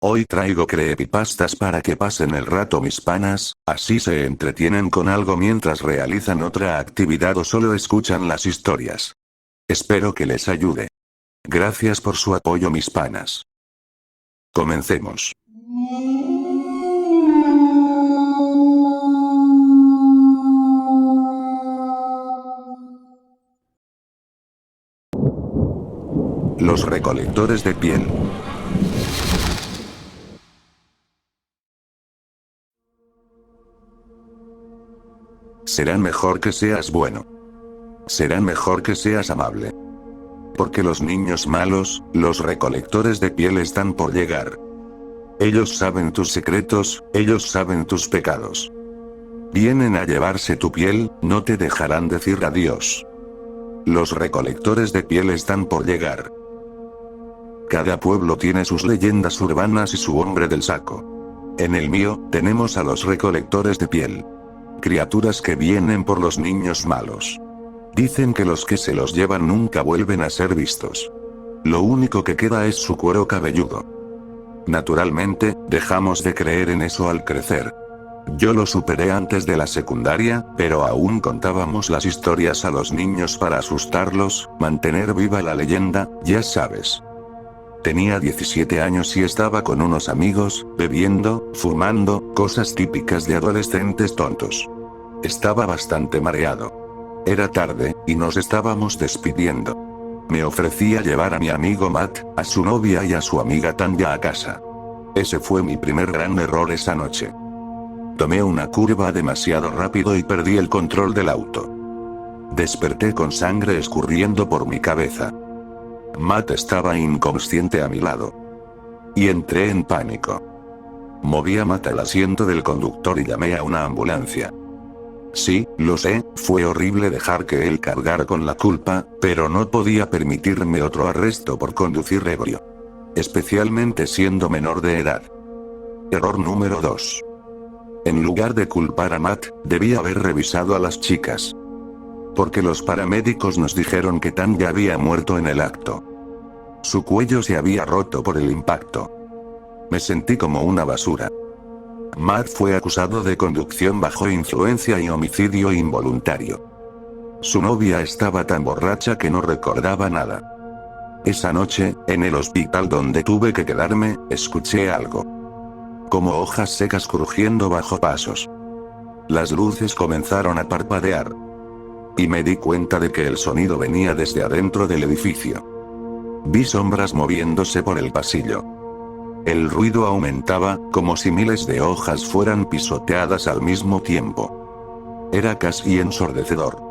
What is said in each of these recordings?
Hoy traigo creepypastas para que pasen el rato mis panas, así se entretienen con algo mientras realizan otra actividad o solo escuchan las historias. Espero que les ayude. Gracias por su apoyo mis panas. Comencemos. Los recolectores de piel. Será mejor que seas bueno. Será mejor que seas amable. Porque los niños malos, los recolectores de piel están por llegar. Ellos saben tus secretos, ellos saben tus pecados. Vienen a llevarse tu piel, no te dejarán decir adiós. Los recolectores de piel están por llegar. Cada pueblo tiene sus leyendas urbanas y su hombre del saco. En el mío, tenemos a los recolectores de piel. Criaturas que vienen por los niños malos. Dicen que los que se los llevan nunca vuelven a ser vistos. Lo único que queda es su cuero cabelludo. Naturalmente, dejamos de creer en eso al crecer. Yo lo superé antes de la secundaria, pero aún contábamos las historias a los niños para asustarlos, mantener viva la leyenda, ya sabes. Tenía 17 años y estaba con unos amigos, bebiendo, fumando, cosas típicas de adolescentes tontos. Estaba bastante mareado. Era tarde, y nos estábamos despidiendo. Me ofrecí a llevar a mi amigo Matt, a su novia y a su amiga Tanya a casa. Ese fue mi primer gran error esa noche. Tomé una curva demasiado rápido y perdí el control del auto. Desperté con sangre escurriendo por mi cabeza. Matt estaba inconsciente a mi lado. Y entré en pánico. Moví a Matt al asiento del conductor y llamé a una ambulancia. Sí, lo sé, fue horrible dejar que él cargara con la culpa, pero no podía permitirme otro arresto por conducir ebrio. Especialmente siendo menor de edad. Error número 2. En lugar de culpar a Matt, debía haber revisado a las chicas. Porque los paramédicos nos dijeron que Tanya había muerto en el acto. Su cuello se había roto por el impacto. Me sentí como una basura. Matt fue acusado de conducción bajo influencia y homicidio involuntario. Su novia estaba tan borracha que no recordaba nada. Esa noche, en el hospital donde tuve que quedarme, escuché algo. Como hojas secas crujiendo bajo pasos. Las luces comenzaron a parpadear. Y me di cuenta de que el sonido venía desde adentro del edificio. Vi sombras moviéndose por el pasillo. El ruido aumentaba, como si miles de hojas fueran pisoteadas al mismo tiempo. Era casi ensordecedor.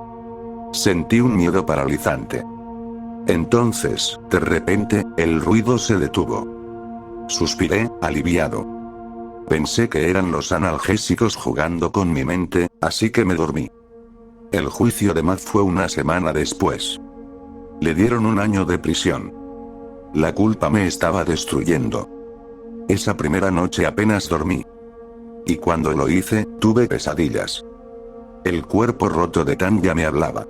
Sentí un miedo paralizante. Entonces, de repente, el ruido se detuvo. Suspiré, aliviado. Pensé que eran los analgésicos jugando con mi mente, así que me dormí. El juicio de Matt fue una semana después. Le dieron 1 año de prisión. La culpa me estaba destruyendo. Esa primera noche apenas dormí. Y cuando lo hice, tuve pesadillas. El cuerpo roto de Tanya me hablaba.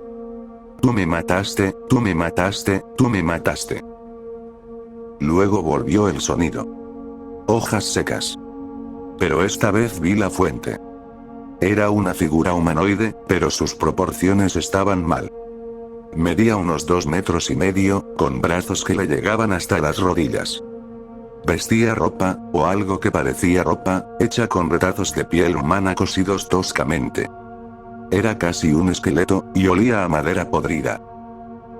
Tú me mataste, tú me mataste, tú me mataste. Luego volvió el sonido. Hojas secas. Pero esta vez vi la fuente. Era una figura humanoide, pero sus proporciones estaban mal. Medía unos 2,5 metros, con brazos que le llegaban hasta las rodillas. Vestía ropa, o algo que parecía ropa, hecha con retazos de piel humana cosidos toscamente. Era casi un esqueleto, y olía a madera podrida.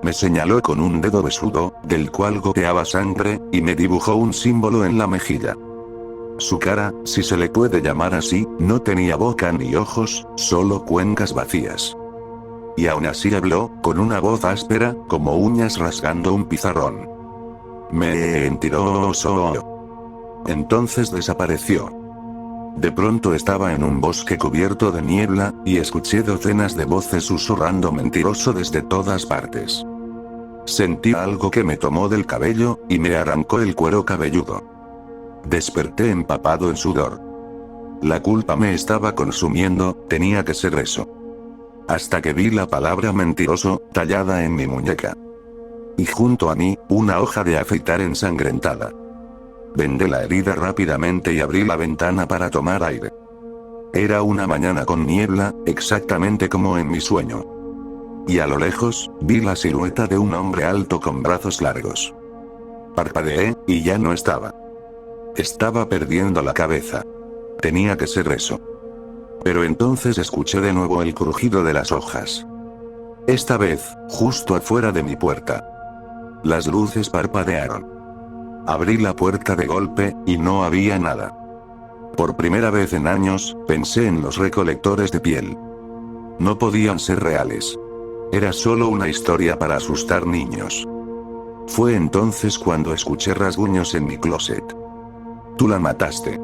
Me señaló con un dedo besudo, del cual goteaba sangre, y me dibujó un símbolo en la mejilla. Su cara, si se le puede llamar así, no tenía boca ni ojos, solo cuencas vacías. Y aún así habló, con una voz áspera, como uñas rasgando un pizarrón. Mentiroso. Entonces desapareció. De pronto estaba en un bosque cubierto de niebla, y escuché docenas de voces susurrando mentiroso desde todas partes. Sentí algo que me tomó del cabello, y me arrancó el cuero cabelludo. Desperté empapado en sudor. La culpa me estaba consumiendo, tenía que ser eso. Hasta que vi la palabra mentiroso, tallada en mi muñeca. Y junto a mí, una hoja de afeitar ensangrentada. Vendé la herida rápidamente y abrí la ventana para tomar aire. Era una mañana con niebla, exactamente como en mi sueño. Y a lo lejos, vi la silueta de un hombre alto con brazos largos. Parpadeé, y ya no estaba. Estaba perdiendo la cabeza. Tenía que ser eso. Pero entonces escuché de nuevo el crujido de las hojas. Esta vez, justo afuera de mi puerta. Las luces parpadearon. Abrí la puerta de golpe, y no había nada. Por primera vez en años, pensé en los recolectores de piel. No podían ser reales. Era solo una historia para asustar niños. Fue entonces cuando escuché rasguños en mi closet. «Tú la mataste»,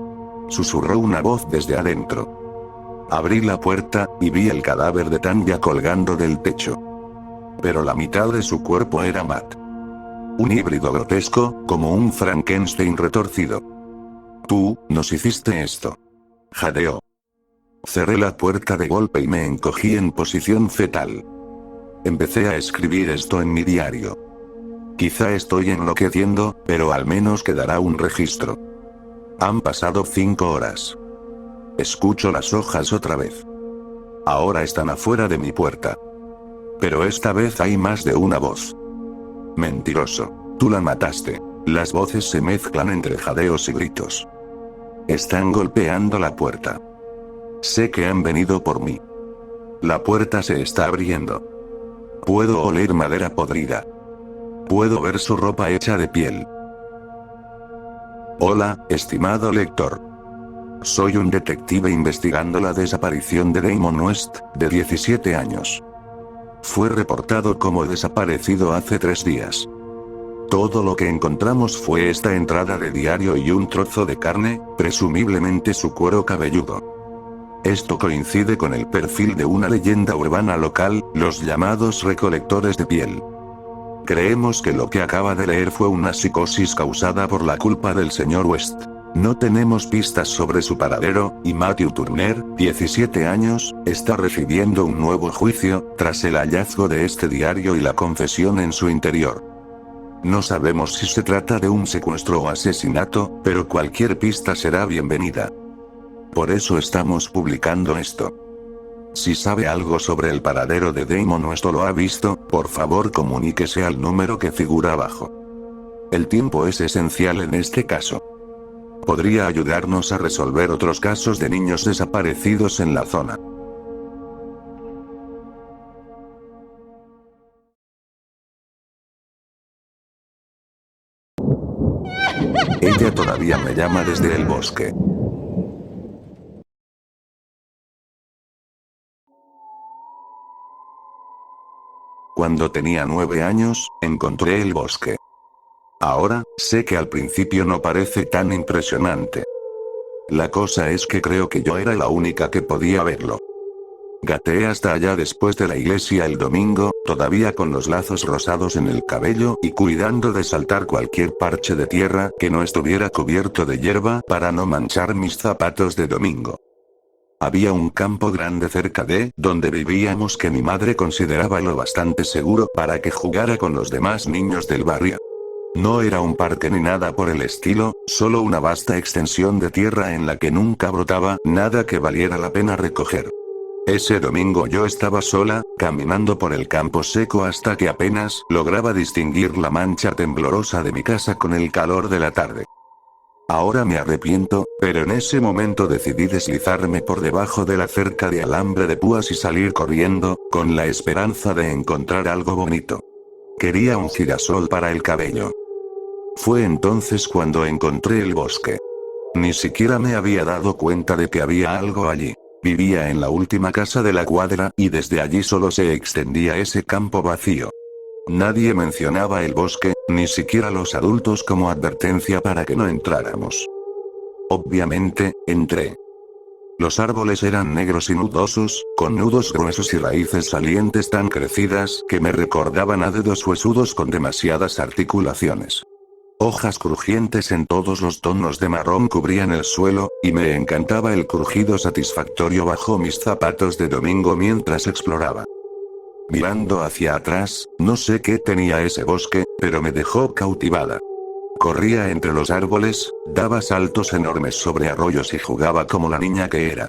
susurró una voz desde adentro. Abrí la puerta, y vi el cadáver de Tanya colgando del techo. Pero la mitad de su cuerpo era Matt. Un híbrido grotesco, como un Frankenstein retorcido. «Tú, nos hiciste esto», jadeó. Cerré la puerta de golpe y me encogí en posición fetal. Empecé a escribir esto en mi diario. Quizá estoy enloqueciendo, pero al menos quedará un registro. Han pasado 5 horas. Escucho las hojas otra vez. Ahora están afuera de mi puerta. Pero esta vez hay más de una voz. «Mentiroso. Tú la mataste». Las voces se mezclan entre jadeos y gritos. Están golpeando la puerta. Sé que han venido por mí. La puerta se está abriendo. Puedo oler madera podrida. Puedo ver su ropa hecha de piel. Hola, estimado lector. Soy un detective investigando la desaparición de Damon West, de 17 años. Fue reportado como desaparecido hace 3 días. Todo lo que encontramos fue esta entrada de diario y un trozo de carne, presumiblemente su cuero cabelludo. Esto coincide con el perfil de una leyenda urbana local, los llamados recolectores de piel. Creemos que lo que acaba de leer fue una psicosis causada por la culpa del señor West. No tenemos pistas sobre su paradero, y Matthew Turner, 17 años, está recibiendo un nuevo juicio, tras el hallazgo de este diario y la confesión en su interior. No sabemos si se trata de un secuestro o asesinato, pero cualquier pista será bienvenida. Por eso estamos publicando esto. Si sabe algo sobre el paradero de Damon o esto lo ha visto, por favor comuníquese al número que figura abajo. El tiempo es esencial en este caso. Podría ayudarnos a resolver otros casos de niños desaparecidos en la zona. Ella todavía me llama desde el bosque. Cuando tenía 9 años, encontré el bosque. Ahora, sé que al principio no parece tan impresionante. La cosa es que creo que yo era la única que podía verlo. Gateé hasta allá después de la iglesia el domingo, todavía con los lazos rosados en el cabello y cuidando de saltar cualquier parche de tierra que no estuviera cubierto de hierba para no manchar mis zapatos de domingo. Había un campo grande cerca de donde vivíamos que mi madre consideraba lo bastante seguro para que jugara con los demás niños del barrio. No era un parque ni nada por el estilo, solo una vasta extensión de tierra en la que nunca brotaba nada que valiera la pena recoger. Ese domingo yo estaba sola, caminando por el campo seco hasta que apenas lograba distinguir la mancha temblorosa de mi casa con el calor de la tarde. Ahora me arrepiento, pero en ese momento decidí deslizarme por debajo de la cerca de alambre de púas y salir corriendo, con la esperanza de encontrar algo bonito. Quería un girasol para el cabello. Fue entonces cuando encontré el bosque. Ni siquiera me había dado cuenta de que había algo allí. Vivía en la última casa de la cuadra, y desde allí solo se extendía ese campo vacío. Nadie mencionaba el bosque, ni siquiera los adultos como advertencia para que no entráramos. Obviamente, entré. Los árboles eran negros y nudosos, con nudos gruesos y raíces salientes tan crecidas que me recordaban a dedos huesudos con demasiadas articulaciones. Hojas crujientes en todos los tonos de marrón cubrían el suelo, y me encantaba el crujido satisfactorio bajo mis zapatos de domingo mientras exploraba. Mirando hacia atrás, no sé qué tenía ese bosque, pero me dejó cautivada. Corría entre los árboles, daba saltos enormes sobre arroyos y jugaba como la niña que era.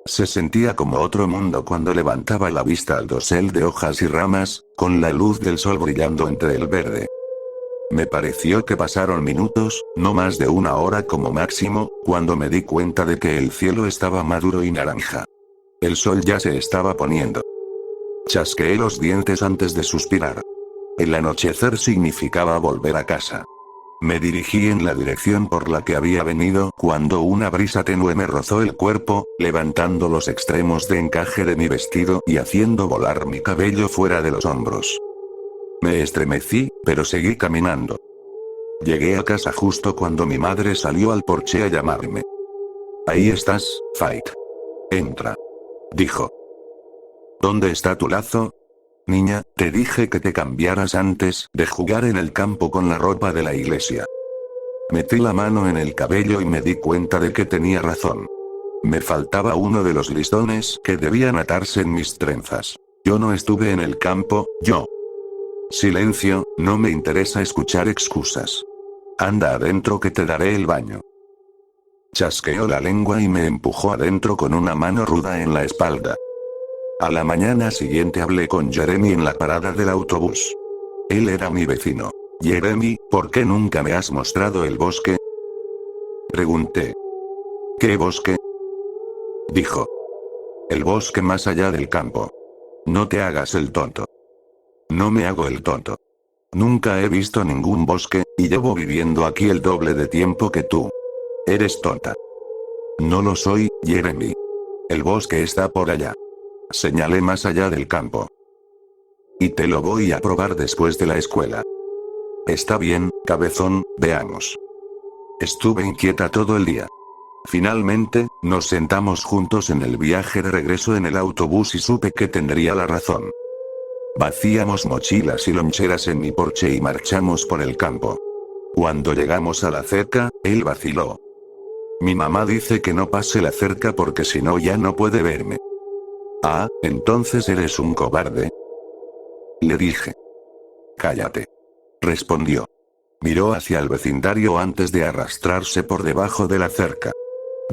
Se sentía como otro mundo cuando levantaba la vista al dosel de hojas y ramas, con la luz del sol brillando entre el verde. Me pareció que pasaron minutos, no más de una hora como máximo, cuando me di cuenta de que el cielo estaba maduro y naranja. El sol ya se estaba poniendo. Chasqueé los dientes antes de suspirar. El anochecer significaba volver a casa. Me dirigí en la dirección por la que había venido cuando una brisa tenue me rozó el cuerpo, levantando los extremos de encaje de mi vestido y haciendo volar mi cabello fuera de los hombros. Me estremecí, pero seguí caminando. Llegué a casa justo cuando mi madre salió al porche a llamarme. «Ahí estás, Fight. Entra», dijo. «¿Dónde está tu lazo? Niña, te dije que te cambiaras antes de jugar en el campo con la ropa de la iglesia». Metí la mano en el cabello y me di cuenta de que tenía razón. Me faltaba uno de los listones que debían atarse en mis trenzas. Yo no estuve en el campo, yo. Silencio, no me interesa escuchar excusas. Anda adentro que te daré el baño. Chasqueó la lengua y me empujó adentro con una mano ruda en la espalda. A la mañana siguiente hablé con Jeremy en la parada del autobús. Él era mi vecino. «Jeremy, ¿por qué nunca me has mostrado el bosque?», pregunté. «¿Qué bosque?», dijo. «El bosque más allá del campo. No te hagas el tonto». No me hago el tonto. Nunca he visto ningún bosque, y llevo viviendo aquí el doble de tiempo que tú. Eres tonta. No lo soy, Jeremy. El bosque está por allá. Señalé más allá del campo. Y te lo voy a probar después de la escuela. Está bien, cabezón, veamos. Estuve inquieta todo el día. Finalmente, nos sentamos juntos en el viaje de regreso en el autobús y supe que tendría la razón. Vaciamos mochilas y loncheras en mi porche y marchamos por el campo. Cuando llegamos a la cerca, él vaciló. Mi mamá dice que no pase la cerca porque si no ya no puede verme. Ah, entonces eres un cobarde. Le dije. Cállate. Respondió. Miró hacia el vecindario antes de arrastrarse por debajo de la cerca.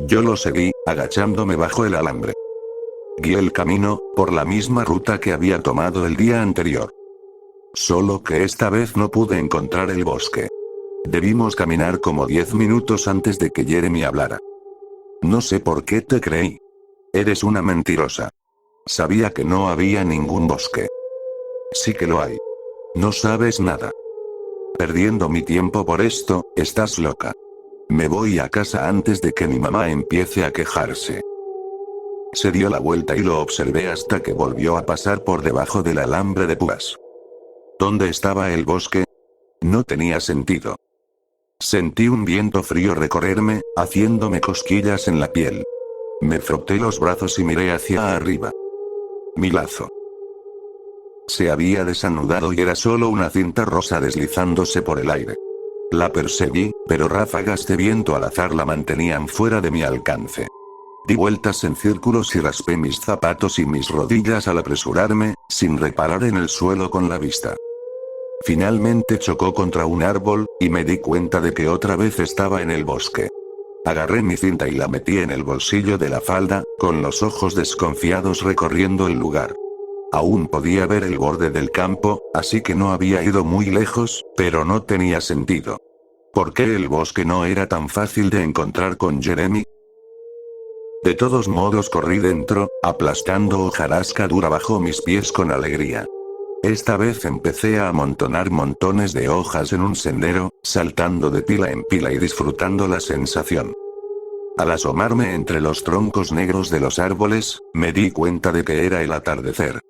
Yo lo seguí, agachándome bajo el alambre. Guié el camino, por la misma ruta que había tomado el día anterior. Solo que esta vez no pude encontrar el bosque. Debimos caminar como 10 minutos antes de que Jeremy hablara. No sé por qué te creí. Eres una mentirosa. Sabía que no había ningún bosque. Sí que lo hay. No sabes nada. Perdiendo mi tiempo por esto, estás loca. Me voy a casa antes de que mi mamá empiece a quejarse. Se dio la vuelta y lo observé hasta que volvió a pasar por debajo del alambre de púas. ¿Dónde estaba el bosque? No tenía sentido. Sentí un viento frío recorrerme, haciéndome cosquillas en la piel. Me froté los brazos y miré hacia arriba. Mi lazo. Se había desanudado y era solo una cinta rosa deslizándose por el aire. La perseguí, pero ráfagas de viento al azar la mantenían fuera de mi alcance. Di vueltas en círculos y raspé mis zapatos y mis rodillas al apresurarme, sin reparar en el suelo con la vista. Finalmente chocó contra un árbol, y me di cuenta de que otra vez estaba en el bosque. Agarré mi cinta y la metí en el bolsillo de la falda, con los ojos desconfiados recorriendo el lugar. Aún podía ver el borde del campo, así que no había ido muy lejos, pero no tenía sentido. ¿Por qué el bosque no era tan fácil de encontrar con Jeremy? De todos modos corrí dentro, aplastando hojarasca dura bajo mis pies con alegría. Esta vez empecé a amontonar montones de hojas en un sendero, saltando de pila en pila y disfrutando la sensación. Al asomarme entre los troncos negros de los árboles, me di cuenta de que era el atardecer.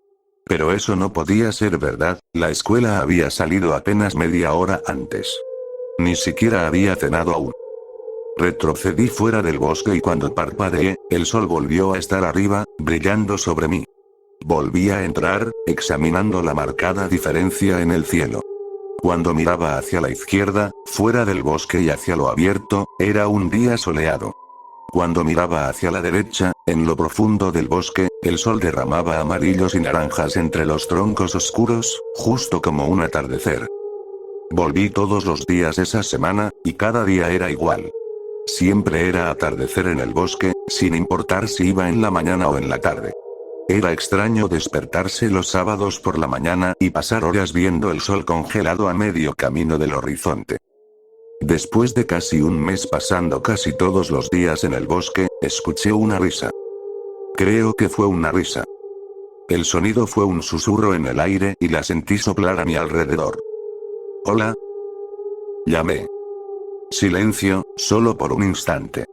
Pero eso no podía ser verdad, la escuela había salido apenas media hora antes. Ni siquiera había cenado aún. Retrocedí fuera del bosque y cuando parpadeé, el sol volvió a estar arriba, brillando sobre mí. Volví a entrar, examinando la marcada diferencia en el cielo. Cuando miraba hacia la izquierda, fuera del bosque y hacia lo abierto, era un día soleado. Cuando miraba hacia la derecha, en lo profundo del bosque, el sol derramaba amarillos y naranjas entre los troncos oscuros, justo como un atardecer. Volví todos los días esa semana, y cada día era igual. Siempre era atardecer en el bosque, sin importar si iba en la mañana o en la tarde. Era extraño despertarse los sábados por la mañana y pasar horas viendo el sol congelado a medio camino del horizonte. Después de casi un mes pasando casi todos los días en el bosque, escuché una risa. Creo que fue una risa. El sonido fue un susurro en el aire y la sentí soplar a mi alrededor. «Hola», llamé. Silencio, solo por un instante.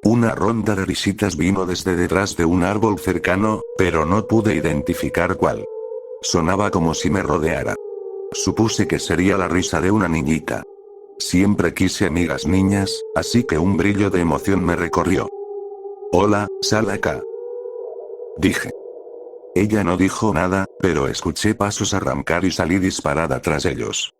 Una ronda de risitas vino desde detrás de un árbol cercano, pero no pude identificar cuál. Sonaba como si me rodeara. Supuse que sería la risa de una niñita. Siempre quise amigas niñas, así que un brillo de emoción me recorrió. «Hola, sal acá», dije. Ella no dijo nada, pero escuché pasos arrancar y salí disparada tras ellos.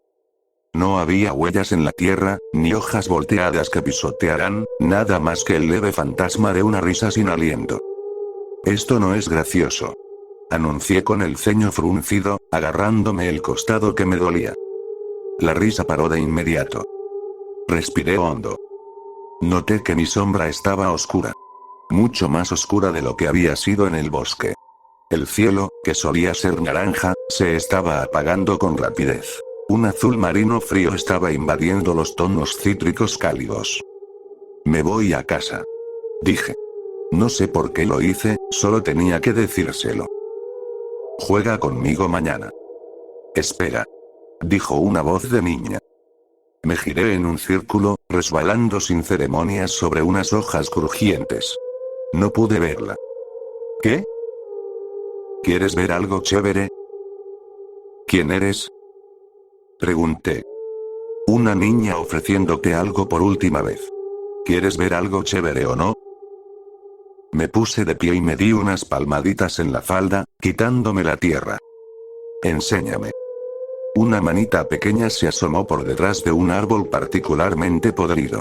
No había huellas en la tierra, ni hojas volteadas que pisotearan, nada más que el leve fantasma de una risa sin aliento. «Esto no es gracioso», anuncié con el ceño fruncido, agarrándome el costado que me dolía. La risa paró de inmediato. Respiré hondo. Noté que mi sombra estaba oscura. Mucho más oscura de lo que había sido en el bosque. El cielo, que solía ser naranja, se estaba apagando con rapidez. Un azul marino frío estaba invadiendo los tonos cítricos cálidos. «Me voy a casa», dije. No sé por qué lo hice, solo tenía que decírselo. «Juega conmigo mañana». «Espera», dijo una voz de niña. Me giré en un círculo, resbalando sin ceremonias sobre unas hojas crujientes. No pude verla. «¿Qué? ¿Quieres ver algo chévere?» «¿Quién eres?», pregunté. «Una niña ofreciéndote algo por última vez. ¿Quieres ver algo chévere o no?». Me puse de pie y me di unas palmaditas en la falda, quitándome la tierra. «Enséñame». Una manita pequeña se asomó por detrás de un árbol particularmente podrido.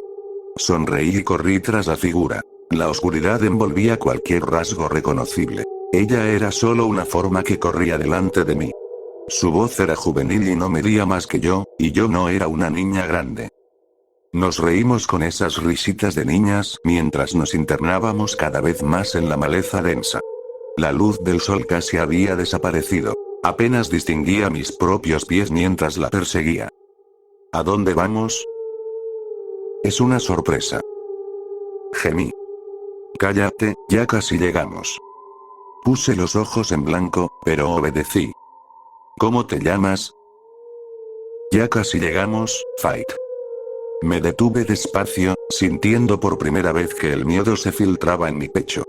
Sonreí y corrí tras la figura. La oscuridad envolvía cualquier rasgo reconocible. Ella era solo una forma que corría delante de mí. Su voz era juvenil y no medía más que yo, y yo no era una niña grande. Nos reímos con esas risitas de niñas mientras nos internábamos cada vez más en la maleza densa. La luz del sol casi había desaparecido. Apenas distinguía mis propios pies mientras la perseguía. «¿A dónde vamos?». «Es una sorpresa», gemí. «Cállate, ya casi llegamos». Puse los ojos en blanco, pero obedecí. «¿Cómo te llamas?». «Ya casi llegamos, Fight». Me detuve despacio, sintiendo por primera vez que el miedo se filtraba en mi pecho.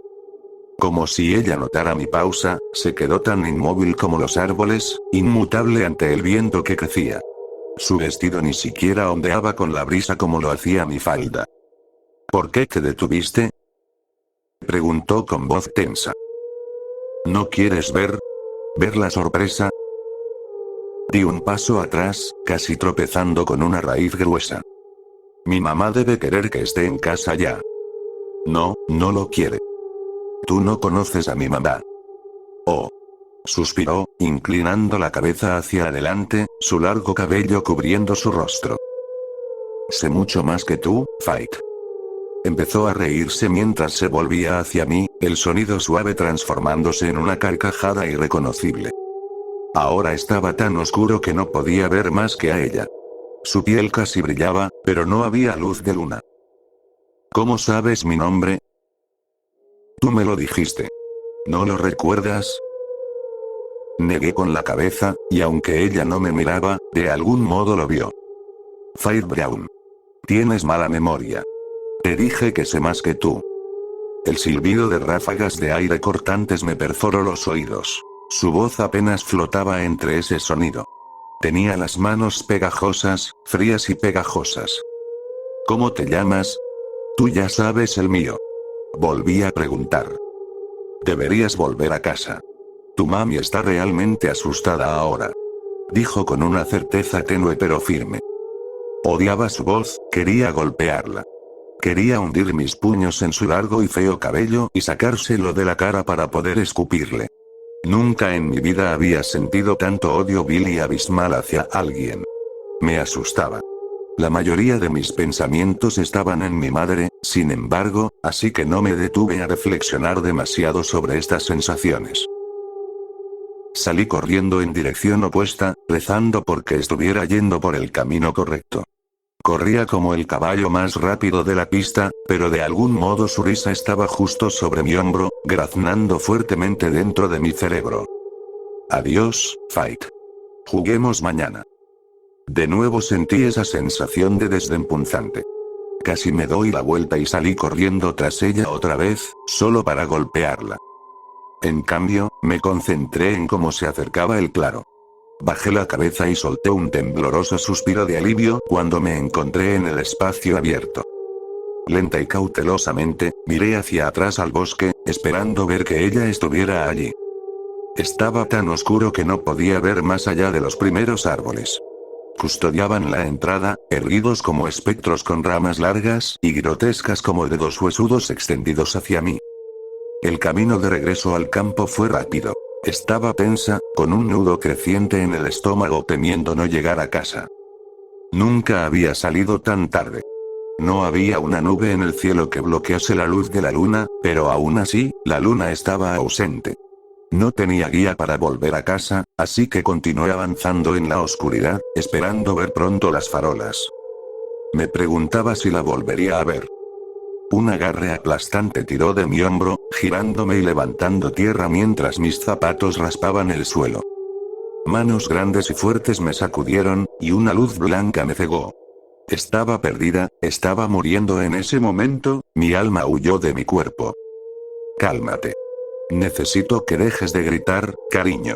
Como si ella notara mi pausa, se quedó tan inmóvil como los árboles, inmutable ante el viento que crecía. Su vestido ni siquiera ondeaba con la brisa como lo hacía mi falda. «¿Por qué te detuviste?», preguntó con voz tensa. «¿No quieres ver la sorpresa?». Di un paso atrás, casi tropezando con una raíz gruesa. «Mi mamá debe querer que esté en casa ya». «No, no lo quiere». «Tú no conoces a mi mamá». «Oh», suspiró, inclinando la cabeza hacia adelante, su largo cabello cubriendo su rostro. «Sé mucho más que tú, Fight». Empezó a reírse mientras se volvía hacia mí, el sonido suave transformándose en una carcajada irreconocible. Ahora estaba tan oscuro que no podía ver más que a ella. Su piel casi brillaba, pero no había luz de luna. «¿Cómo sabes mi nombre?». «Tú me lo dijiste. ¿No lo recuerdas?». Negué con la cabeza, y aunque ella no me miraba, de algún modo lo vio. «Fight Brown. Tienes mala memoria. Te dije que sé más que tú». El silbido de ráfagas de aire cortantes me perforó los oídos. Su voz apenas flotaba entre ese sonido. Tenía las manos pegajosas, frías y pegajosas. «¿Cómo te llamas?». «Tú ya sabes el mío». Volví a preguntar. «Deberías volver a casa. Tu mami está realmente asustada ahora», dijo con una certeza tenue pero firme. Odiaba su voz, quería golpearla. Quería hundir mis puños en su largo y feo cabello y sacárselo de la cara para poder escupirle. Nunca en mi vida había sentido tanto odio vil y abismal hacia alguien. Me asustaba. La mayoría de mis pensamientos estaban en mi madre, sin embargo, así que no me detuve a reflexionar demasiado sobre estas sensaciones. Salí corriendo en dirección opuesta, rezando porque estuviera yendo por el camino correcto. Corría como el caballo más rápido de la pista, pero de algún modo su risa estaba justo sobre mi hombro, graznando fuertemente dentro de mi cerebro. Adiós, Fight. Juguemos mañana. De nuevo sentí esa sensación de desdén punzante. Casi me doy la vuelta y salí corriendo tras ella otra vez, solo para golpearla. En cambio, me concentré en cómo se acercaba el claro. Bajé la cabeza y solté un tembloroso suspiro de alivio cuando me encontré en el espacio abierto. Lenta y cautelosamente, miré hacia atrás al bosque, esperando ver que ella estuviera allí. Estaba tan oscuro que no podía ver más allá de los primeros árboles. Custodiaban la entrada, erguidos como espectros con ramas largas y grotescas como dedos huesudos extendidos hacia mí. El camino de regreso al campo fue rápido. Estaba tensa, con un nudo creciente en el estómago temiendo no llegar a casa. Nunca había salido tan tarde. No había una nube en el cielo que bloquease la luz de la luna, pero aún así, la luna estaba ausente. No tenía guía para volver a casa, así que continué avanzando en la oscuridad, esperando ver pronto las farolas. Me preguntaba si la volvería a ver. Un agarre aplastante tiró de mi hombro, girándome y levantando tierra mientras mis zapatos raspaban el suelo. Manos grandes y fuertes me sacudieron, y una luz blanca me cegó. Estaba perdida, estaba muriendo en ese momento, mi alma huyó de mi cuerpo. Cálmate. Necesito que dejes de gritar, cariño.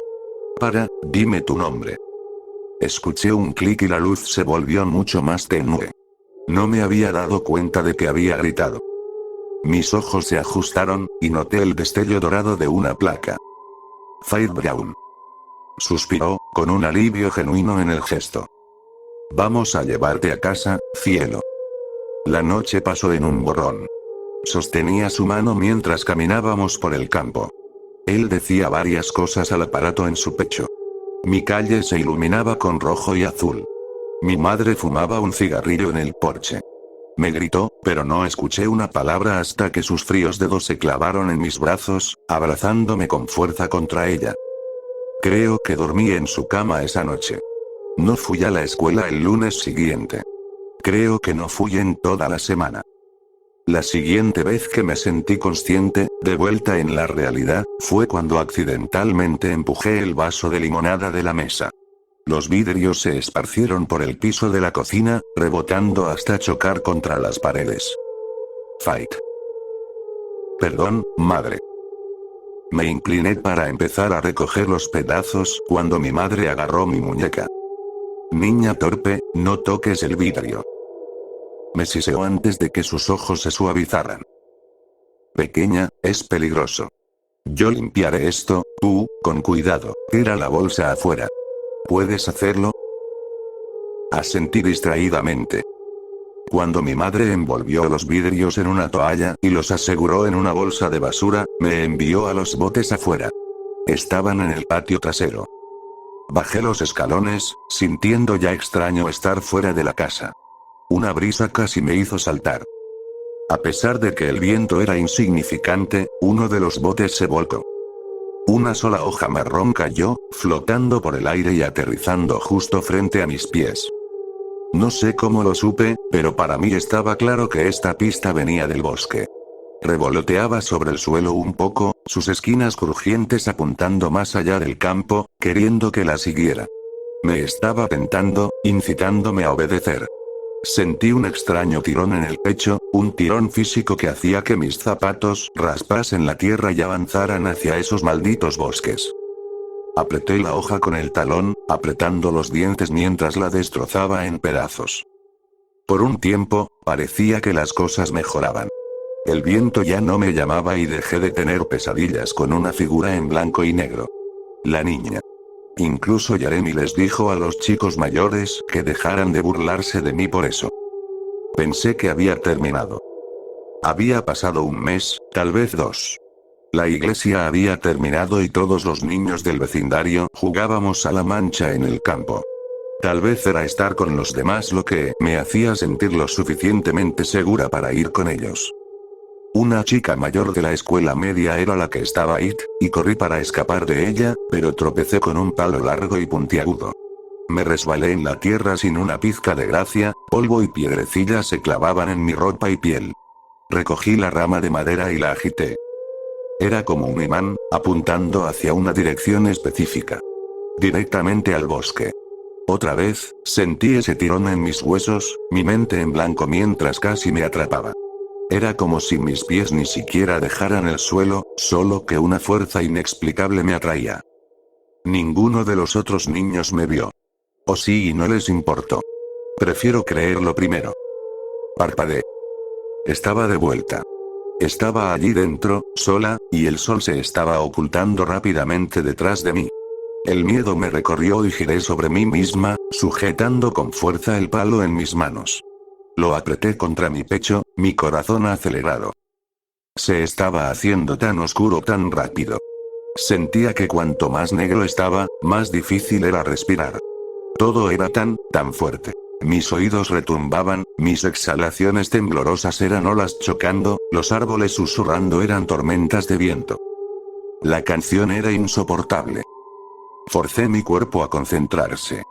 Dime tu nombre. Escuché un clic y la luz se volvió mucho más tenue. No me había dado cuenta de que había gritado. Mis ojos se ajustaron, y noté el destello dorado de una placa. Fight Brown. Suspiró, con un alivio genuino en el gesto. Vamos a llevarte a casa, cielo. La noche pasó en un borrón. Sostenía su mano mientras caminábamos por el campo. Él decía varias cosas al aparato en su pecho. Mi calle se iluminaba con rojo y azul. Mi madre fumaba un cigarrillo en el porche. Me gritó, pero no escuché una palabra hasta que sus fríos dedos se clavaron en mis brazos, abrazándome con fuerza contra ella. Creo que dormí en su cama esa noche. No fui a la escuela el lunes siguiente. Creo que no fui en toda la semana. La siguiente vez que me sentí consciente, de vuelta en la realidad, fue cuando accidentalmente empujé el vaso de limonada de la mesa. Los vidrios se esparcieron por el piso de la cocina, rebotando hasta chocar contra las paredes. Fight. Perdón, madre. Me incliné para empezar a recoger los pedazos, cuando mi madre agarró mi muñeca. Niña torpe, no toques el vidrio. Me siseó antes de que sus ojos se suavizaran. Pequeña, es peligroso. Yo limpiaré esto, con cuidado. Tira la bolsa afuera. ¿Puedes hacerlo? Asentí distraídamente. Cuando mi madre envolvió los vidrios en una toalla y los aseguró en una bolsa de basura, me envió a los botes afuera. Estaban en el patio trasero. Bajé los escalones, sintiendo ya extraño estar fuera de la casa. Una brisa casi me hizo saltar. A pesar de que el viento era insignificante, uno de los botes se volcó. Una sola hoja marrón cayó, flotando por el aire y aterrizando justo frente a mis pies. No sé cómo lo supe, pero para mí estaba claro que esta pista venía del bosque. Revoloteaba sobre el suelo un poco, sus esquinas crujientes apuntando más allá del campo, queriendo que la siguiera. Me estaba tentando, incitándome a obedecer. Sentí un extraño tirón en el pecho, un tirón físico que hacía que mis zapatos raspasen la tierra y avanzaran hacia esos malditos bosques. Apreté la hoja con el talón, apretando los dientes mientras la destrozaba en pedazos. Por un tiempo, parecía que las cosas mejoraban. El viento ya no me llamaba y dejé de tener pesadillas con una figura en blanco y negro. La niña. Incluso Jeremy les dijo a los chicos mayores que dejaran de burlarse de mí por eso. Pensé que había terminado. Había pasado un mes, tal vez 2. La iglesia había terminado y todos los niños del vecindario jugábamos a la mancha en el campo. Tal vez era estar con los demás lo que me hacía sentir lo suficientemente segura para ir con ellos. Una chica mayor de la escuela media era la que estaba ahí, y corrí para escapar de ella, pero tropecé con un palo largo y puntiagudo. Me resbalé en la tierra sin una pizca de gracia, polvo y piedrecillas se clavaban en mi ropa y piel. Recogí la rama de madera y la agité. Era como un imán, apuntando hacia una dirección específica. Directamente al bosque. Otra vez, sentí ese tirón en mis huesos, mi mente en blanco mientras casi me atrapaba. Era como si mis pies ni siquiera dejaran el suelo, solo que una fuerza inexplicable me atraía. Ninguno de los otros niños me vio. O sí y no les importó. Prefiero creerlo primero. Parpadeé. Estaba de vuelta. Estaba allí dentro, sola, y el sol se estaba ocultando rápidamente detrás de mí. El miedo me recorrió y giré sobre mí misma, sujetando con fuerza el palo en mis manos. Lo apreté contra mi pecho, mi corazón acelerado. Se estaba haciendo tan oscuro tan rápido. Sentía que cuanto más negro estaba, más difícil era respirar. Todo era tan fuerte. Mis oídos retumbaban, mis exhalaciones temblorosas eran olas chocando, los árboles susurrando eran tormentas de viento. La canción era insoportable. Forcé mi cuerpo a concentrarse.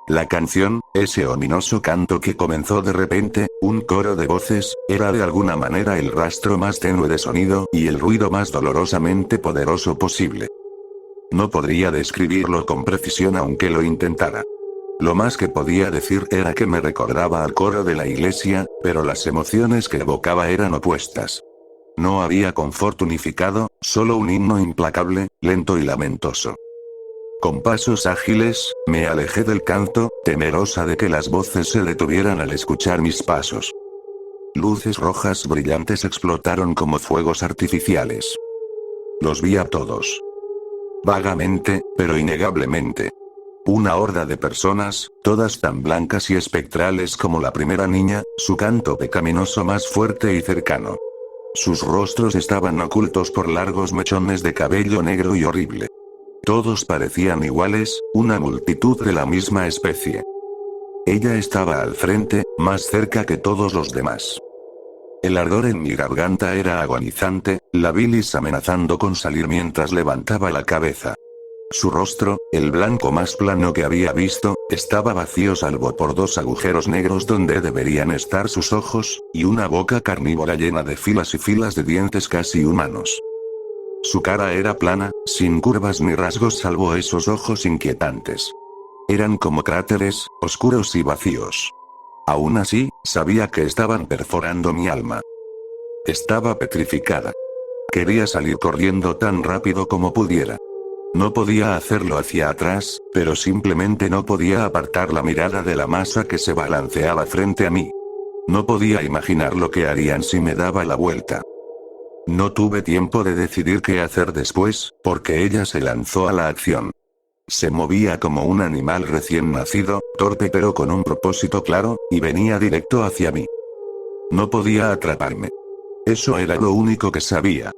La canción, ese ominoso canto que comenzó de repente, un coro de voces, era de alguna manera el rastro más tenue de sonido y el ruido más dolorosamente poderoso posible. No podría describirlo con precisión aunque lo intentara. Lo más que podía decir era que me recordaba al coro de la iglesia, pero las emociones que evocaba eran opuestas. No había confort unificado, solo un himno implacable, lento y lamentoso. Con pasos ágiles, me alejé del canto, temerosa de que las voces se detuvieran al escuchar mis pasos. Luces rojas brillantes explotaron como fuegos artificiales. Los vi a todos. Vagamente, pero innegablemente. Una horda de personas, todas tan blancas y espectrales como la primera niña, su canto pecaminoso más fuerte y cercano. Sus rostros estaban ocultos por largos mechones de cabello negro y horrible. Todos parecían iguales, una multitud de la misma especie. Ella estaba al frente, más cerca que todos los demás. El ardor en mi garganta era agonizante, la bilis amenazando con salir mientras levantaba la cabeza. Su rostro, el blanco más plano que había visto, estaba vacío salvo por dos agujeros negros donde deberían estar sus ojos, y una boca carnívora llena de filas y filas de dientes casi humanos. Su cara era plana, sin curvas ni rasgos salvo esos ojos inquietantes. Eran como cráteres, oscuros y vacíos. Aún así, sabía que estaban perforando mi alma. Estaba petrificada. Quería salir corriendo tan rápido como pudiera. No podía hacerlo hacia atrás, pero simplemente no podía apartar la mirada de la masa que se balanceaba frente a mí. No podía imaginar lo que harían si me daba la vuelta. No tuve tiempo de decidir qué hacer después, porque ella se lanzó a la acción. Se movía como un animal recién nacido, torpe pero con un propósito claro, y venía directo hacia mí. No podía atraparme. Eso era lo único que sabía.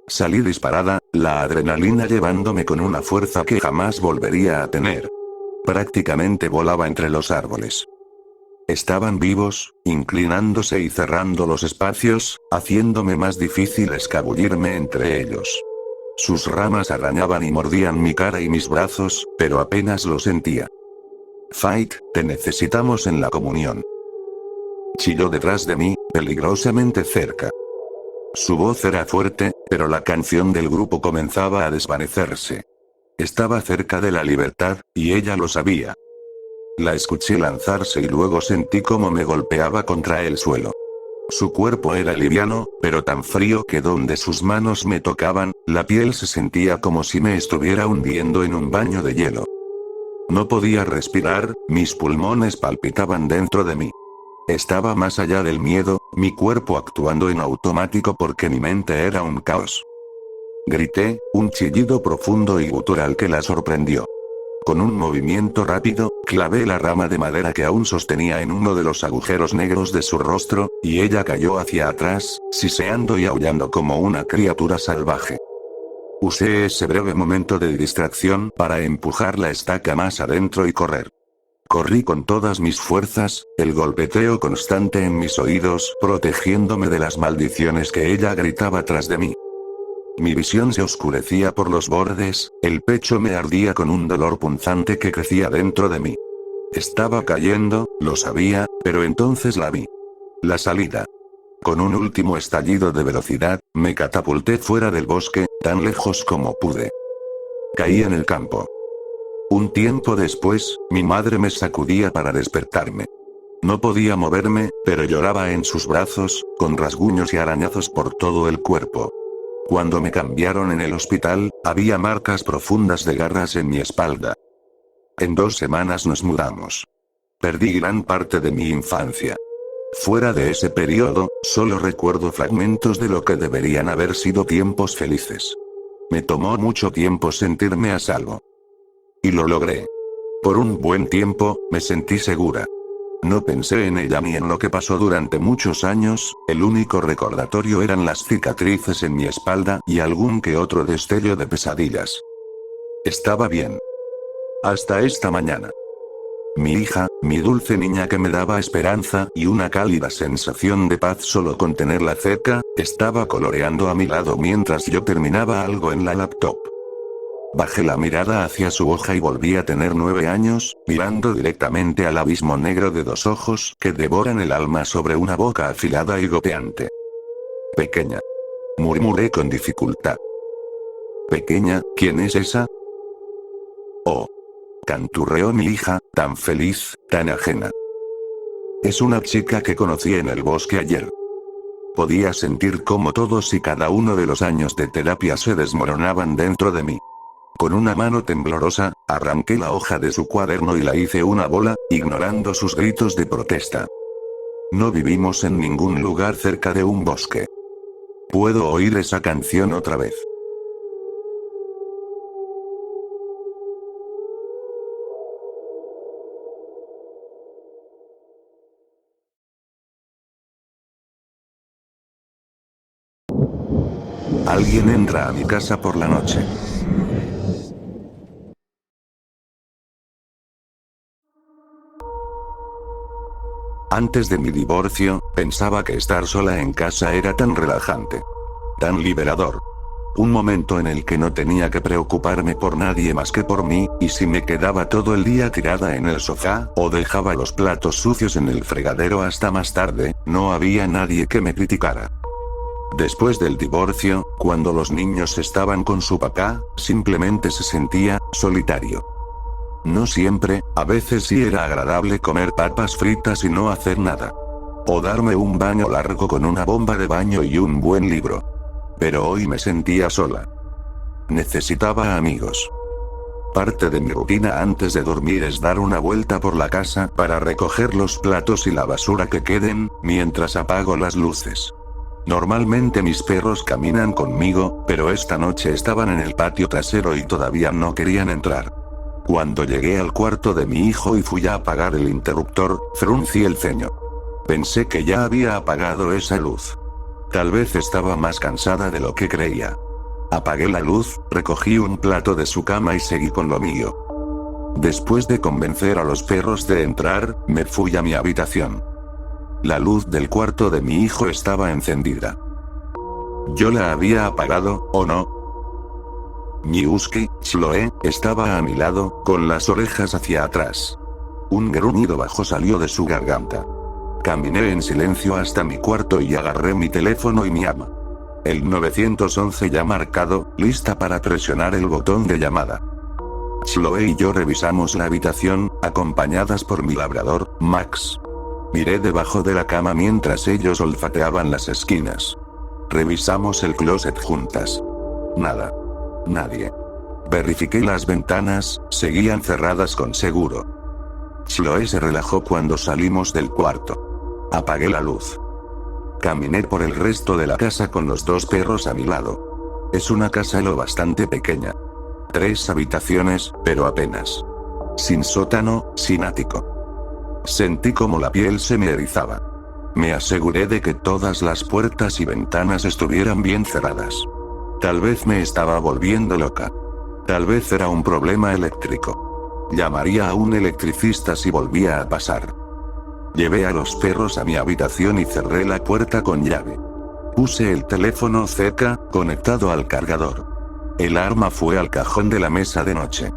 Salí disparada, la adrenalina llevándome con una fuerza que jamás volvería a tener. Prácticamente volaba entre los árboles. Estaban vivos, inclinándose y cerrando los espacios, haciéndome más difícil escabullirme entre ellos. Sus ramas arañaban y mordían mi cara y mis brazos, pero apenas lo sentía. Fight, te necesitamos en la comunión. Chilló detrás de mí, peligrosamente cerca. Su voz era fuerte, pero la canción del grupo comenzaba a desvanecerse. Estaba cerca de la libertad, y ella lo sabía. La escuché lanzarse y luego sentí cómo me golpeaba contra el suelo. Su cuerpo era liviano, pero tan frío que donde sus manos me tocaban, la piel se sentía como si me estuviera hundiendo en un baño de hielo. No podía respirar, mis pulmones palpitaban dentro de mí. Estaba más allá del miedo, mi cuerpo actuando en automático porque mi mente era un caos. Grité, un chillido profundo y gutural que la sorprendió. Con un movimiento rápido, clavé la rama de madera que aún sostenía en uno de los agujeros negros de su rostro, y ella cayó hacia atrás, siseando y aullando como una criatura salvaje. Usé ese breve momento de distracción para empujar la estaca más adentro y correr. Corrí con todas mis fuerzas, el golpeteo constante en mis oídos, protegiéndome de las maldiciones que ella gritaba tras de mí. Mi visión se oscurecía por los bordes, el pecho me ardía con un dolor punzante que crecía dentro de mí. Estaba cayendo, lo sabía, pero entonces la vi. La salida. Con un último estallido de velocidad, me catapulté fuera del bosque, tan lejos como pude. Caí en el campo. Un tiempo después, mi madre me sacudía para despertarme. No podía moverme, pero lloraba en sus brazos, con rasguños y arañazos por todo el cuerpo. Cuando me cambiaron en el hospital, había marcas profundas de garras en mi espalda. En 2 semanas nos mudamos. Perdí gran parte de mi infancia. Fuera de ese periodo, solo recuerdo fragmentos de lo que deberían haber sido tiempos felices. Me tomó mucho tiempo sentirme a salvo. Y lo logré. Por un buen tiempo, me sentí segura. No pensé en ella ni en lo que pasó durante muchos años, el único recordatorio eran las cicatrices en mi espalda y algún que otro destello de pesadillas. Estaba bien. Hasta esta mañana. Mi hija, mi dulce niña que me daba esperanza y una cálida sensación de paz solo con tenerla cerca, estaba coloreando a mi lado mientras yo terminaba algo en la laptop. Bajé la mirada hacia su hoja y volví a tener 9 años, mirando directamente al abismo negro de 2 ojos que devoran el alma sobre una boca afilada y goteante. Pequeña. Murmuré con dificultad. Pequeña, ¿quién es esa? Oh. Canturreó mi hija, tan feliz, tan ajena. Es una chica que conocí en el bosque ayer. Podía sentir cómo todos y cada uno de los años de terapia se desmoronaban dentro de mí. Con una mano temblorosa, arranqué la hoja de su cuaderno y la hice una bola, ignorando sus gritos de protesta. No vivimos en ningún lugar cerca de un bosque. Puedo oír esa canción otra vez. Alguien entra a mi casa por la noche. Antes de mi divorcio, pensaba que estar sola en casa era tan relajante. Tan liberador. Un momento en el que no tenía que preocuparme por nadie más que por mí, y si me quedaba todo el día tirada en el sofá, o dejaba los platos sucios en el fregadero hasta más tarde, no había nadie que me criticara. Después del divorcio, cuando los niños estaban con su papá, simplemente se sentía solitario. No siempre, a veces sí era agradable comer papas fritas y no hacer nada. O darme un baño largo con una bomba de baño y un buen libro. Pero hoy me sentía sola. Necesitaba amigos. Parte de mi rutina antes de dormir es dar una vuelta por la casa para recoger los platos y la basura que queden, mientras apago las luces. Normalmente mis perros caminan conmigo, pero esta noche estaban en el patio trasero y todavía no querían entrar. Cuando llegué al cuarto de mi hijo y fui a apagar el interruptor, fruncí el ceño. Pensé que ya había apagado esa luz. Tal vez estaba más cansada de lo que creía. Apagué la luz, recogí un plato de su cama y seguí con lo mío. Después de convencer a los perros de entrar, me fui a mi habitación. La luz del cuarto de mi hijo estaba encendida. ¿Yo la había apagado, o no? Mi husky, Chloe, estaba a mi lado, con las orejas hacia atrás. Un gruñido bajo salió de su garganta. Caminé en silencio hasta mi cuarto y agarré mi teléfono y mi arma. El 911 ya marcado, lista para presionar el botón de llamada. Chloe y yo revisamos la habitación, acompañadas por mi labrador, Max. Miré debajo de la cama mientras ellos olfateaban las esquinas. Revisamos el closet juntas. Nada. Nadie. Verifiqué las ventanas, seguían cerradas con seguro. Chloe se relajó cuando salimos del cuarto. Apagué la luz. Caminé por el resto de la casa con los 2 perros a mi lado. Es una casa lo bastante pequeña. 3 habitaciones, pero apenas. Sin sótano, sin ático. Sentí como la piel se me erizaba. Me aseguré de que todas las puertas y ventanas estuvieran bien cerradas. Tal vez me estaba volviendo loca. Tal vez era un problema eléctrico. Llamaría a un electricista si volvía a pasar. Llevé a los perros a mi habitación y cerré la puerta con llave. Puse el teléfono cerca, conectado al cargador. El arma fue al cajón de la mesa de noche.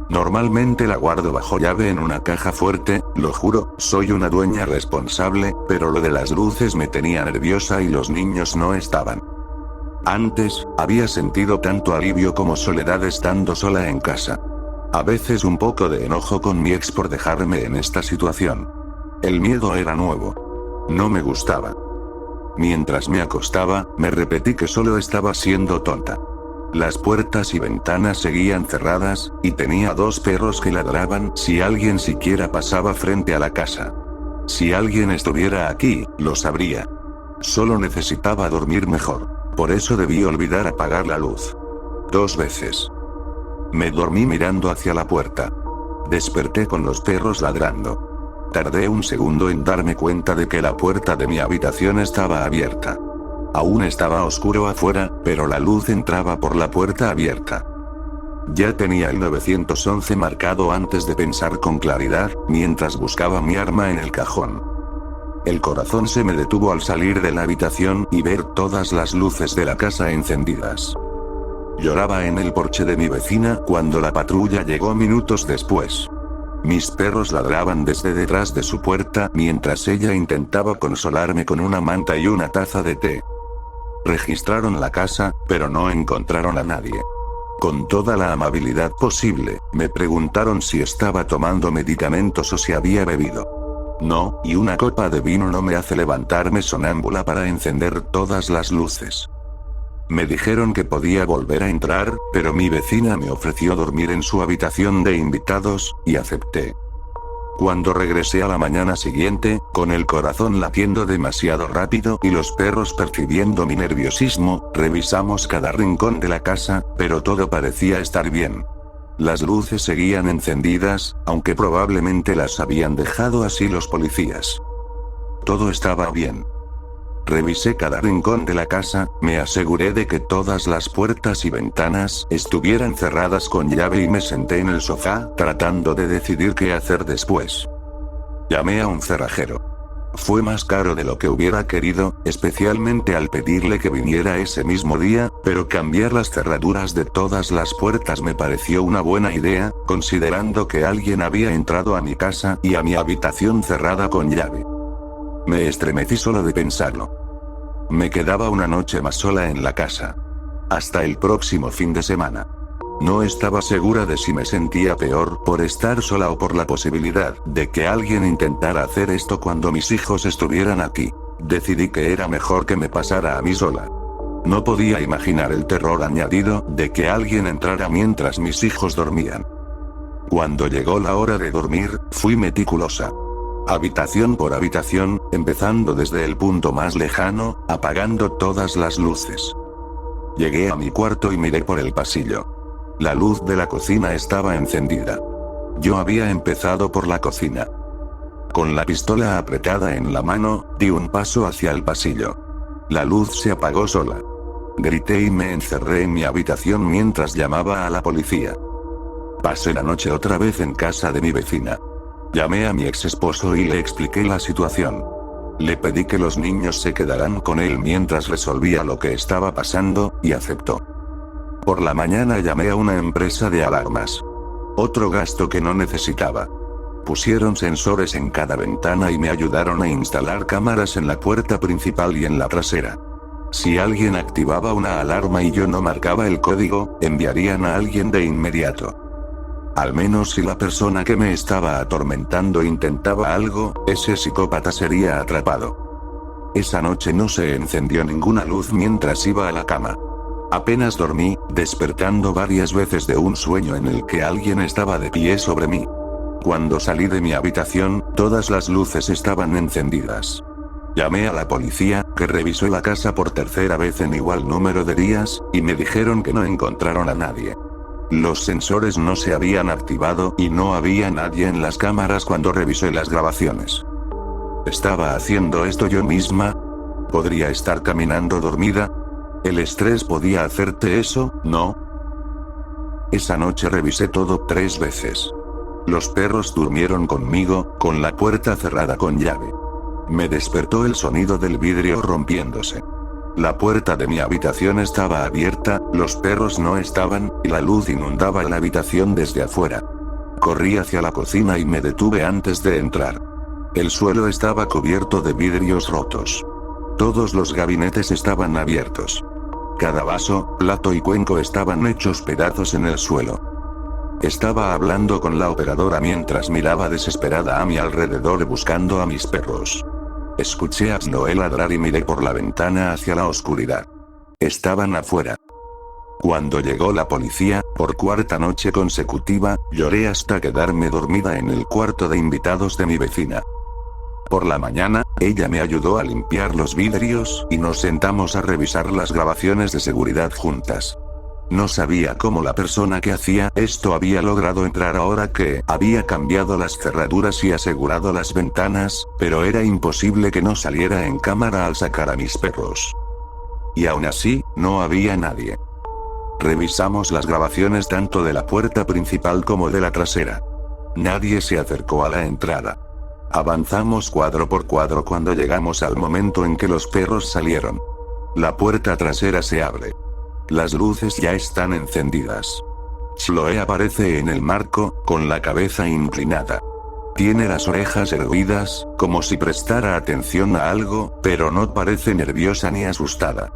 Normalmente la guardo bajo llave en una caja fuerte, lo juro, soy una dueña responsable, pero lo de las luces me tenía nerviosa y los niños no estaban. Antes, había sentido tanto alivio como soledad estando sola en casa. A veces un poco de enojo con mi ex por dejarme en esta situación. El miedo era nuevo. No me gustaba. Mientras me acostaba, me repetí que solo estaba siendo tonta. Las puertas y ventanas seguían cerradas, y tenía 2 perros que ladraban si alguien siquiera pasaba frente a la casa. Si alguien estuviera aquí, lo sabría. Solo necesitaba dormir mejor. Por eso debí olvidar apagar la luz. 2 veces. Me dormí mirando hacia la puerta. Desperté con los perros ladrando. Tardé un segundo en darme cuenta de que la puerta de mi habitación estaba abierta. Aún estaba oscuro afuera, pero la luz entraba por la puerta abierta. Ya tenía el 911 marcado antes de pensar con claridad, mientras buscaba mi arma en el cajón. El corazón se me detuvo al salir de la habitación y ver todas las luces de la casa encendidas. Lloraba en el porche de mi vecina cuando la patrulla llegó minutos después. Mis perros ladraban desde detrás de su puerta mientras ella intentaba consolarme con una manta y una taza de té. Registraron la casa, pero no encontraron a nadie. Con toda la amabilidad posible, me preguntaron si estaba tomando medicamentos o si había bebido. No, y una copa de vino no me hace levantarme sonámbula para encender todas las luces. Me dijeron que podía volver a entrar, pero mi vecina me ofreció dormir en su habitación de invitados, y acepté. Cuando regresé a la mañana siguiente, con el corazón latiendo demasiado rápido y los perros percibiendo mi nerviosismo, revisamos cada rincón de la casa, pero todo parecía estar bien. Las luces seguían encendidas, aunque probablemente las habían dejado así los policías. Todo estaba bien. Revisé cada rincón de la casa, me aseguré de que todas las puertas y ventanas estuvieran cerradas con llave y me senté en el sofá, tratando de decidir qué hacer después. Llamé a un cerrajero. Fue más caro de lo que hubiera querido, especialmente al pedirle que viniera ese mismo día, pero cambiar las cerraduras de todas las puertas me pareció una buena idea, considerando que alguien había entrado a mi casa y a mi habitación cerrada con llave. Me estremecí solo de pensarlo. Me quedaba una noche más sola en la casa. Hasta el próximo fin de semana. No estaba segura de si me sentía peor por estar sola o por la posibilidad de que alguien intentara hacer esto cuando mis hijos estuvieran aquí. Decidí que era mejor que me pasara a mí sola. No podía imaginar el terror añadido de que alguien entrara mientras mis hijos dormían. Cuando llegó la hora de dormir, fui meticulosa. Habitación por habitación, empezando desde el punto más lejano, apagando todas las luces. Llegué a mi cuarto y miré por el pasillo. La luz de la cocina estaba encendida. Yo había empezado por la cocina. Con la pistola apretada en la mano, di un paso hacia el pasillo. La luz se apagó sola. Grité y me encerré en mi habitación mientras llamaba a la policía. Pasé la noche otra vez en casa de mi vecina. Llamé a mi ex esposo y le expliqué la situación. Le pedí que los niños se quedaran con él mientras resolvía lo que estaba pasando, y aceptó. Por la mañana llamé a una empresa de alarmas. Otro gasto que no necesitaba. Pusieron sensores en cada ventana y me ayudaron a instalar cámaras en la puerta principal y en la trasera. Si alguien activaba una alarma y yo no marcaba el código, enviarían a alguien de inmediato. Al menos si la persona que me estaba atormentando intentaba algo, ese psicópata sería atrapado. Esa noche no se encendió ninguna luz mientras iba a la cama. Apenas dormí, despertando varias veces de un sueño en el que alguien estaba de pie sobre mí. Cuando salí de mi habitación, todas las luces estaban encendidas. Llamé a la policía, que revisó la casa por tercera vez en igual número de días, y me dijeron que no encontraron a nadie. Los sensores no se habían activado y no había nadie en las cámaras cuando revisé las grabaciones. ¿Estaba haciendo esto yo misma? ¿Podría estar caminando dormida? ¿El estrés podía hacerte eso, no? Esa noche revisé todo 3 veces. Los perros durmieron conmigo, con la puerta cerrada con llave. Me despertó el sonido del vidrio rompiéndose. La puerta de mi habitación estaba abierta, los perros no estaban, y la luz inundaba la habitación desde afuera. Corrí hacia la cocina y me detuve antes de entrar. El suelo estaba cubierto de vidrios rotos. Todos los gabinetes estaban abiertos. Cada vaso, plato y cuenco estaban hechos pedazos en el suelo. Estaba hablando con la operadora mientras miraba desesperada a mi alrededor buscando a mis perros. Escuché a Snow ladrar y miré por la ventana hacia la oscuridad. Estaban afuera. Cuando llegó la policía, por cuarta noche consecutiva, lloré hasta quedarme dormida en el cuarto de invitados de mi vecina. Por la mañana, ella me ayudó a limpiar los vidrios y nos sentamos a revisar las grabaciones de seguridad juntas. No sabía cómo la persona que hacía esto había logrado entrar ahora que había cambiado las cerraduras y asegurado las ventanas, pero era imposible que no saliera en cámara al sacar a mis perros. Y aún así, no había nadie. Revisamos las grabaciones tanto de la puerta principal como de la trasera. Nadie se acercó a la entrada. Avanzamos cuadro por cuadro cuando llegamos al momento en que los perros salieron. La puerta trasera se abre. Las luces ya están encendidas. Chloe aparece en el marco, con la cabeza inclinada. Tiene las orejas erguidas, como si prestara atención a algo, pero no parece nerviosa ni asustada.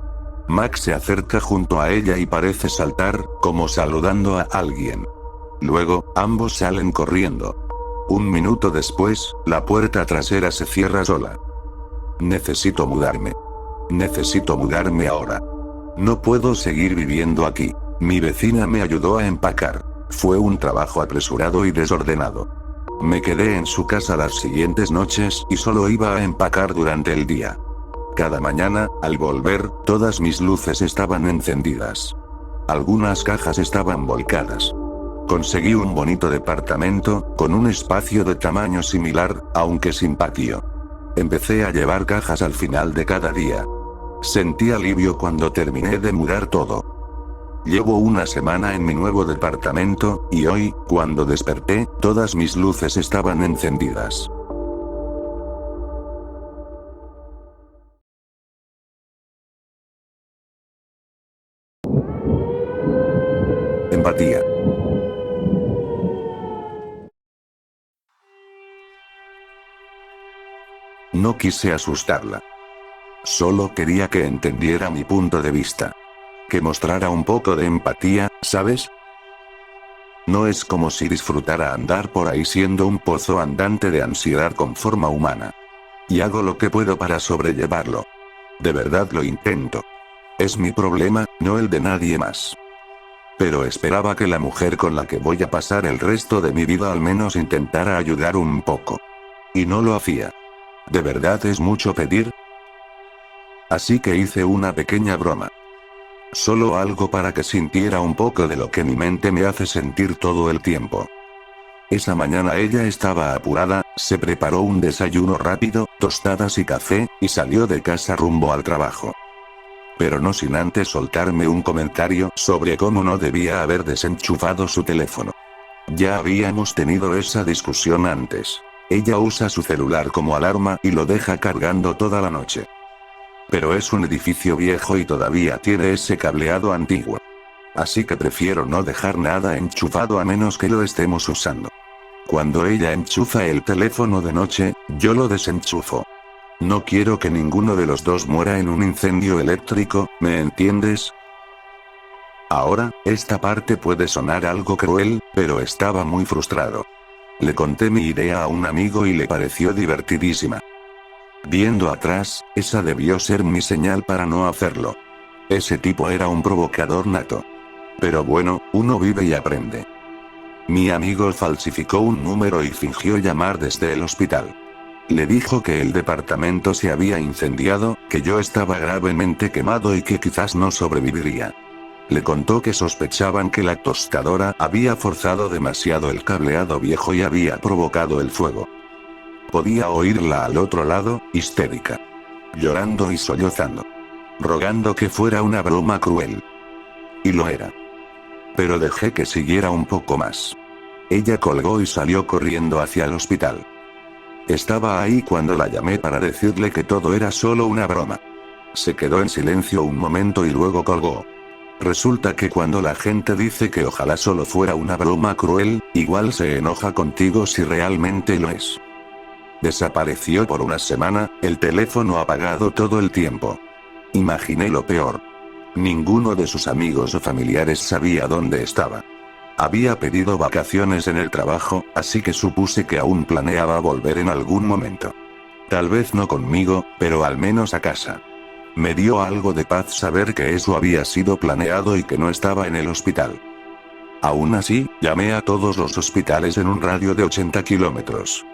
Max se acerca junto a ella y parece saltar, como saludando a alguien. Luego, ambos salen corriendo. Un minuto después, la puerta trasera se cierra sola. Necesito mudarme. Necesito mudarme ahora. No puedo seguir viviendo aquí. Mi vecina me ayudó a empacar. Fue un trabajo apresurado y desordenado. Me quedé en su casa las siguientes noches y solo iba a empacar durante el día. Cada mañana, al volver, todas mis luces estaban encendidas. Algunas cajas estaban volcadas. Conseguí un bonito departamento, con un espacio de tamaño similar, aunque sin patio. Empecé a llevar cajas al final de cada día. Sentí alivio cuando terminé de mudar todo. Llevo una semana en mi nuevo departamento, y hoy, cuando desperté, todas mis luces estaban encendidas. Empatía. No quise asustarla. Solo quería que entendiera mi punto de vista. Que mostrara un poco de empatía, ¿sabes? No es como si disfrutara andar por ahí siendo un pozo andante de ansiedad con forma humana. Y hago lo que puedo para sobrellevarlo. De verdad lo intento. Es mi problema, no el de nadie más. Pero esperaba que la mujer con la que voy a pasar el resto de mi vida al menos intentara ayudar un poco. Y no lo hacía. ¿De verdad es mucho pedir? Así que hice una pequeña broma. Solo algo para que sintiera un poco de lo que mi mente me hace sentir todo el tiempo. Esa mañana ella estaba apurada, se preparó un desayuno rápido, tostadas y café, y salió de casa rumbo al trabajo. Pero no sin antes soltarme un comentario sobre cómo no debía haber desenchufado su teléfono. Ya habíamos tenido esa discusión antes. Ella usa su celular como alarma y lo deja cargando toda la noche. Pero es un edificio viejo y todavía tiene ese cableado antiguo. Así que prefiero no dejar nada enchufado a menos que lo estemos usando. Cuando ella enchufa el teléfono de noche, yo lo desenchufo. No quiero que ninguno de los dos muera en un incendio eléctrico, ¿me entiendes? Ahora, esta parte puede sonar algo cruel, pero estaba muy frustrado. Le conté mi idea a un amigo y le pareció divertidísima. Viendo atrás, esa debió ser mi señal para no hacerlo. Ese tipo era un provocador nato. Pero bueno, uno vive y aprende. Mi amigo falsificó un número y fingió llamar desde el hospital. Le dijo que el departamento se había incendiado, que yo estaba gravemente quemado y que quizás no sobreviviría. Le contó que sospechaban que la tostadora había forzado demasiado el cableado viejo y había provocado el fuego. Podía oírla al otro lado, histérica. Llorando y sollozando. Rogando que fuera una broma cruel. Y lo era. Pero dejé que siguiera un poco más. Ella colgó y salió corriendo hacia el hospital. Estaba ahí cuando la llamé para decirle que todo era solo una broma. Se quedó en silencio un momento y luego colgó. Resulta que cuando la gente dice que ojalá solo fuera una broma cruel, igual se enoja contigo si realmente lo es. Desapareció por una semana, el teléfono apagado todo el tiempo. Imaginé lo peor. Ninguno de sus amigos o familiares sabía dónde estaba. Había pedido vacaciones en el trabajo, así que supuse que aún planeaba volver en algún momento. Tal vez no conmigo, pero al menos a casa. Me dio algo de paz saber que eso había sido planeado y que no estaba en el hospital. Aún así, llamé a todos los hospitales en un radio de 80 kilómetros.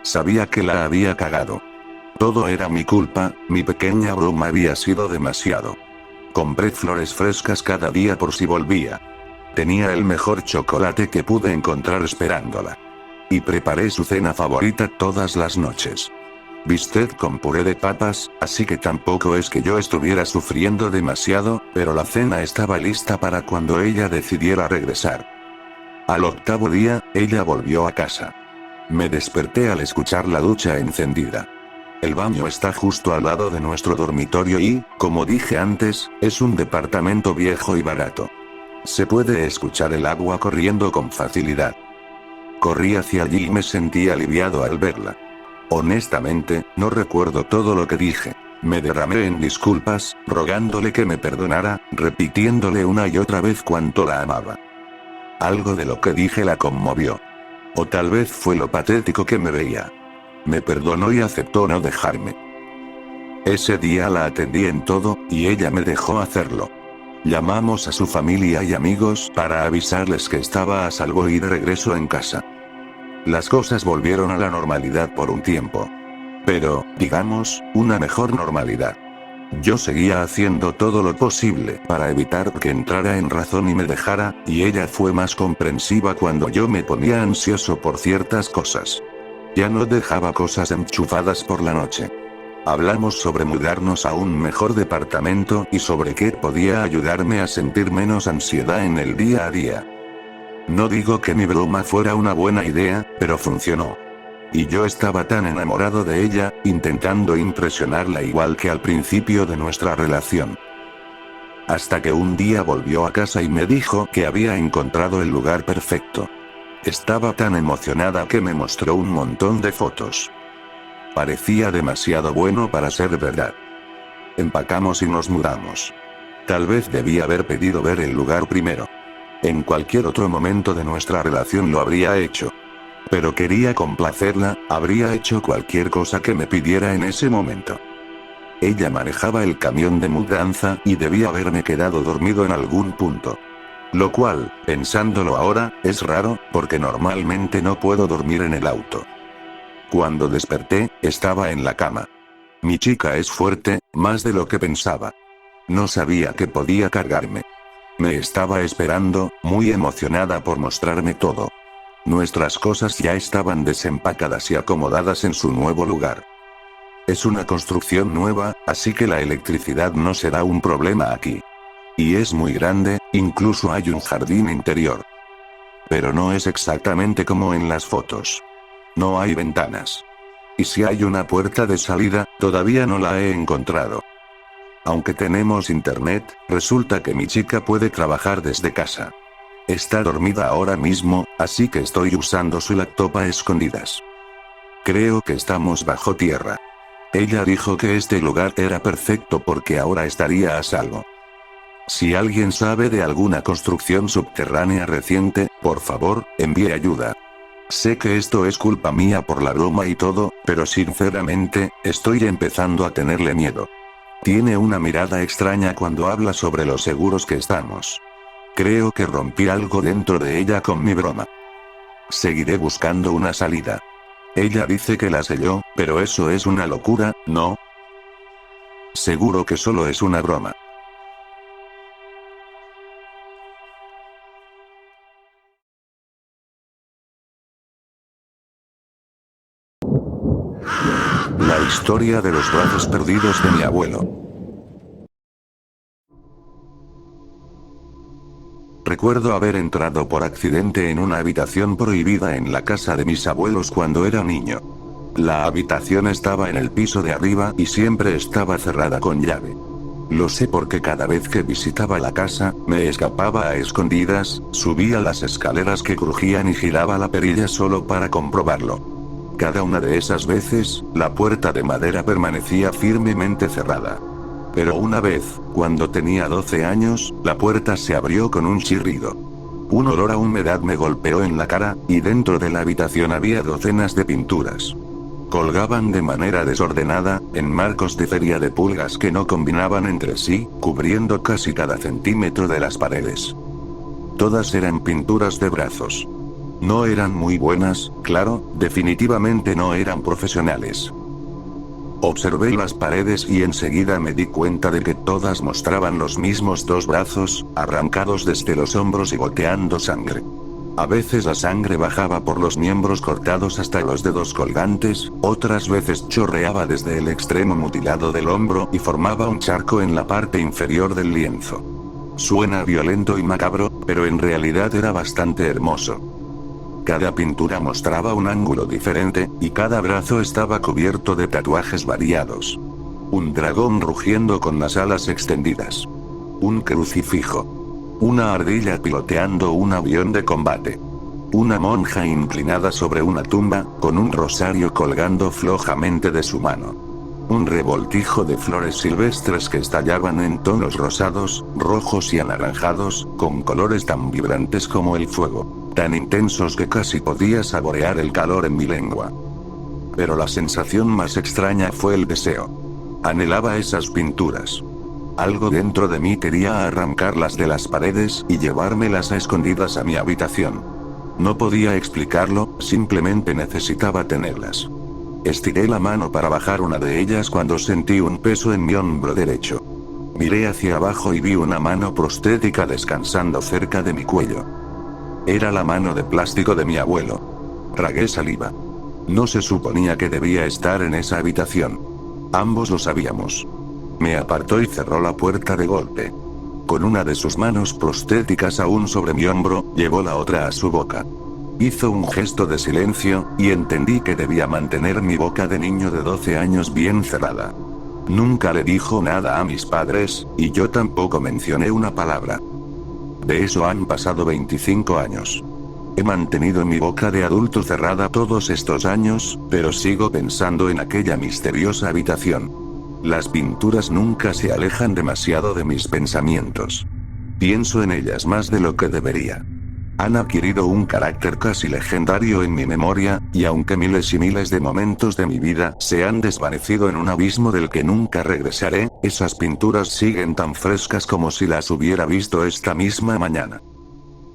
Sabía que la había cagado. Todo era mi culpa, mi pequeña broma había sido demasiado. Compré flores frescas cada día por si volvía. Tenía el mejor chocolate que pude encontrar esperándola. Y preparé su cena favorita todas las noches. Bistec con puré de papas, así que tampoco es que yo estuviera sufriendo demasiado, pero la cena estaba lista para cuando ella decidiera regresar. Al octavo día, ella volvió a casa. Me desperté al escuchar la ducha encendida. El baño está justo al lado de nuestro dormitorio y, como dije antes, es un departamento viejo y barato. Se puede escuchar el agua corriendo con facilidad. Corrí hacia allí y me sentí aliviado al verla. Honestamente, no recuerdo todo lo que dije. Me derramé en disculpas, rogándole que me perdonara, repitiéndole una y otra vez cuánto la amaba. Algo de lo que dije la conmovió. O tal vez fue lo patético que me veía. Me perdonó y aceptó no dejarme. Ese día la atendí en todo, y ella me dejó hacerlo. Llamamos a su familia y amigos para avisarles que estaba a salvo y de regreso en casa. Las cosas volvieron a la normalidad por un tiempo. Pero, digamos, una mejor normalidad. Yo seguía haciendo todo lo posible para evitar que entrara en razón y me dejara, y ella fue más comprensiva cuando yo me ponía ansioso por ciertas cosas. Ya no dejaba cosas enchufadas por la noche. Hablamos sobre mudarnos a un mejor departamento y sobre qué podía ayudarme a sentir menos ansiedad en el día a día. No digo que mi broma fuera una buena idea, pero funcionó. Y yo estaba tan enamorado de ella, intentando impresionarla igual que al principio de nuestra relación. Hasta que un día volvió a casa y me dijo que había encontrado el lugar perfecto. Estaba tan emocionada que me mostró un montón de fotos. Parecía demasiado bueno para ser verdad. Empacamos y nos mudamos. Tal vez debí haber pedido ver el lugar primero. En cualquier otro momento de nuestra relación lo habría hecho. Pero quería complacerla, habría hecho cualquier cosa que me pidiera en ese momento. Ella manejaba el camión de mudanza y debía haberme quedado dormido en algún punto. Lo cual, pensándolo ahora, es raro, porque normalmente no puedo dormir en el auto. Cuando desperté, estaba en la cama. Mi chica es fuerte, más de lo que pensaba. No sabía que podía cargarme. Me estaba esperando, muy emocionada por mostrarme todo. Nuestras cosas ya estaban desempacadas y acomodadas en su nuevo lugar. Es una construcción nueva, así que la electricidad no será un problema aquí. Y es muy grande, incluso hay un jardín interior. Pero no es exactamente como en las fotos. No hay ventanas. Y si hay una puerta de salida, todavía no la he encontrado. Aunque tenemos internet, resulta que mi chica puede trabajar desde casa. Está dormida ahora mismo, así que estoy usando su laptop a escondidas. Creo que estamos bajo tierra. Ella dijo que este lugar era perfecto porque ahora estaría a salvo. Si alguien sabe de alguna construcción subterránea reciente, por favor, envíe ayuda. Sé que esto es culpa mía por la broma y todo, pero sinceramente, estoy empezando a tenerle miedo. Tiene una mirada extraña cuando habla sobre lo seguros que estamos. Creo que rompí algo dentro de ella con mi broma. Seguiré buscando una salida. Ella dice que la selló, pero eso es una locura, ¿no? Seguro que solo es una broma. La historia de los brazos perdidos de mi abuelo. Recuerdo haber entrado por accidente en una habitación prohibida en la casa de mis abuelos cuando era niño. La habitación estaba en el piso de arriba y siempre estaba cerrada con llave. Lo sé porque cada vez que visitaba la casa, me escapaba a escondidas, subía las escaleras que crujían y giraba la perilla solo para comprobarlo. Cada una de esas veces, la puerta de madera permanecía firmemente cerrada. Pero una vez, cuando tenía 12 años, la puerta se abrió con un chirrido. Un olor a humedad me golpeó en la cara, y dentro de la habitación había docenas de pinturas. Colgaban de manera desordenada, en marcos de feria de pulgas que no combinaban entre sí, cubriendo casi cada centímetro de las paredes. Todas eran pinturas de brazos. No eran muy buenas, claro, definitivamente no eran profesionales. Observé las paredes y enseguida me di cuenta de que todas mostraban los mismos dos brazos, arrancados desde los hombros y goteando sangre. A veces la sangre bajaba por los miembros cortados hasta los dedos colgantes, otras veces chorreaba desde el extremo mutilado del hombro y formaba un charco en la parte inferior del lienzo. Suena violento y macabro, pero en realidad era bastante hermoso. Cada pintura mostraba un ángulo diferente, y cada brazo estaba cubierto de tatuajes variados. Un dragón rugiendo con las alas extendidas. Un crucifijo. Una ardilla piloteando un avión de combate. Una monja inclinada sobre una tumba, con un rosario colgando flojamente de su mano. Un revoltijo de flores silvestres que estallaban en tonos rosados, rojos y anaranjados, con colores tan vibrantes como el fuego, tan intensos que casi podía saborear el calor en mi lengua. Pero la sensación más extraña fue el deseo. Anhelaba esas pinturas. Algo dentro de mí quería arrancarlas de las paredes y llevármelas a escondidas a mi habitación. No podía explicarlo, simplemente necesitaba tenerlas. Estiré la mano para bajar una de ellas cuando sentí un peso en mi hombro derecho. Miré hacia abajo y vi una mano prostética descansando cerca de mi cuello. Era la mano de plástico de mi abuelo. Tragué saliva. No se suponía que debía estar en esa habitación. Ambos lo sabíamos. Me apartó y cerró la puerta de golpe. Con una de sus manos prostéticas aún sobre mi hombro, llevó la otra a su boca. Hizo un gesto de silencio, y entendí que debía mantener mi boca de niño de 12 años bien cerrada. Nunca le dijo nada a mis padres, y yo tampoco mencioné una palabra. De eso han pasado 25 años. He mantenido mi boca de adulto cerrada todos estos años, pero sigo pensando en aquella misteriosa habitación. Las pinturas nunca se alejan demasiado de mis pensamientos. Pienso en ellas más de lo que debería. Han adquirido un carácter casi legendario en mi memoria, y aunque miles y miles de momentos de mi vida se han desvanecido en un abismo del que nunca regresaré, esas pinturas siguen tan frescas como si las hubiera visto esta misma mañana.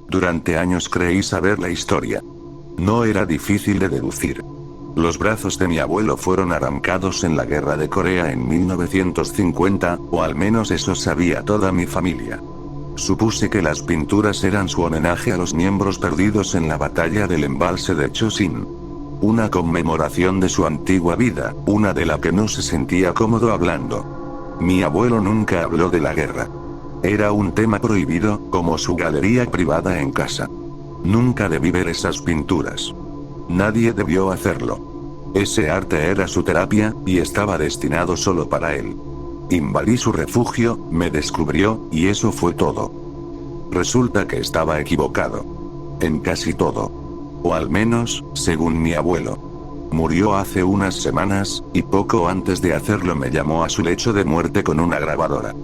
Durante años creí saber la historia. No era difícil de deducir. Los brazos de mi abuelo fueron arrancados en la guerra de Corea en 1950, o al menos eso sabía toda mi familia. Supuse que las pinturas eran su homenaje a los miembros perdidos en la batalla del embalse de Chosin. Una conmemoración de su antigua vida, una de la que no se sentía cómodo hablando. Mi abuelo nunca habló de la guerra. Era un tema prohibido, como su galería privada en casa. Nunca debí ver esas pinturas. Nadie debió hacerlo. Ese arte era su terapia, y estaba destinado solo para él. Invadí su refugio, me descubrió, y eso fue todo. Resulta que estaba equivocado. En casi todo. O al menos, según mi abuelo. Murió hace unas semanas, y poco antes de hacerlo me llamó a su lecho de muerte con una grabadora.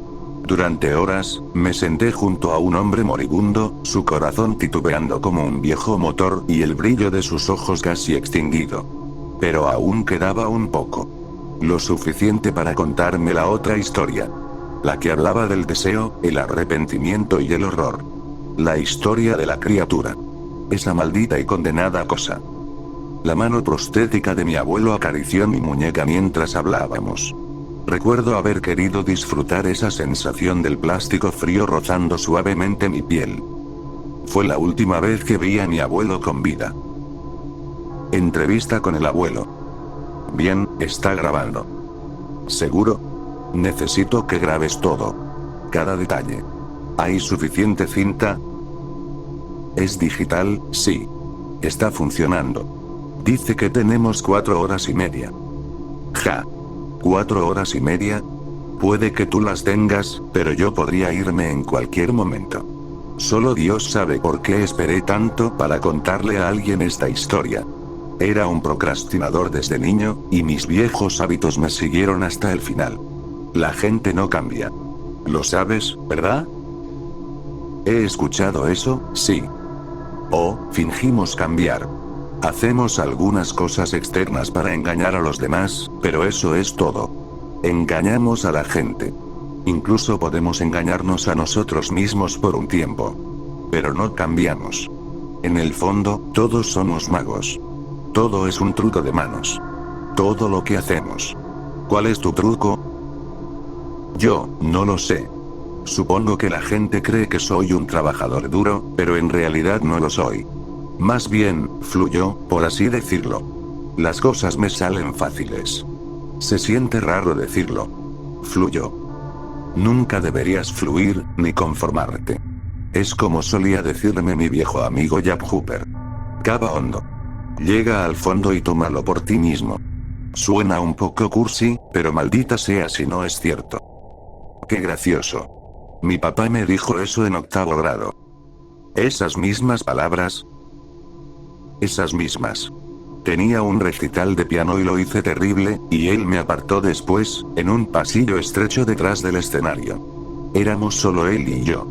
Durante horas, me senté junto a un hombre moribundo, su corazón titubeando como un viejo motor y el brillo de sus ojos casi extinguido. Pero aún quedaba un poco. Lo suficiente para contarme la otra historia. La que hablaba del deseo, el arrepentimiento y el horror. La historia de la criatura. Esa maldita y condenada cosa. La mano prostética de mi abuelo acarició mi muñeca mientras hablábamos. Recuerdo haber querido disfrutar esa sensación del plástico frío rozando suavemente mi piel. Fue la última vez que vi a mi abuelo con vida. Entrevista con el abuelo. Bien, está grabando. ¿Seguro? Necesito que grabes todo. Cada detalle. ¿Hay suficiente cinta? ¿Es digital? Sí. Está funcionando. Dice que tenemos 4 horas y media. Ja. 4 horas y media. Puede que tú las tengas, pero yo podría irme en cualquier momento. Solo Dios sabe por qué esperé tanto para contarle a alguien esta historia. Era un procrastinador desde niño, y mis viejos hábitos me siguieron hasta el final. La gente no cambia. Lo sabes, ¿verdad? ¿He escuchado eso? Sí. O, fingimos cambiar. Hacemos algunas cosas externas para engañar a los demás, pero eso es todo. Engañamos a la gente. Incluso podemos engañarnos a nosotros mismos por un tiempo. Pero no cambiamos. En el fondo, todos somos magos. Todo es un truco de manos. Todo lo que hacemos. ¿Cuál es tu truco? Yo, no lo sé. Supongo que la gente cree que soy un trabajador duro, pero en realidad no lo soy. Más bien, fluyo, por así decirlo. Las cosas me salen fáciles. Se siente raro decirlo. Fluyo. Nunca deberías fluir, ni conformarte. Es como solía decirme mi viejo amigo Jack Hooper. Cava hondo. Llega al fondo y tómalo por ti mismo. Suena un poco cursi, pero maldita sea si no es cierto. Qué gracioso. Mi papá me dijo eso en 8º grado. ¿Esas mismas palabras? Esas mismas. Tenía un recital de piano y lo hice terrible, y él me apartó después, en un pasillo estrecho detrás del escenario. Éramos solo él y yo.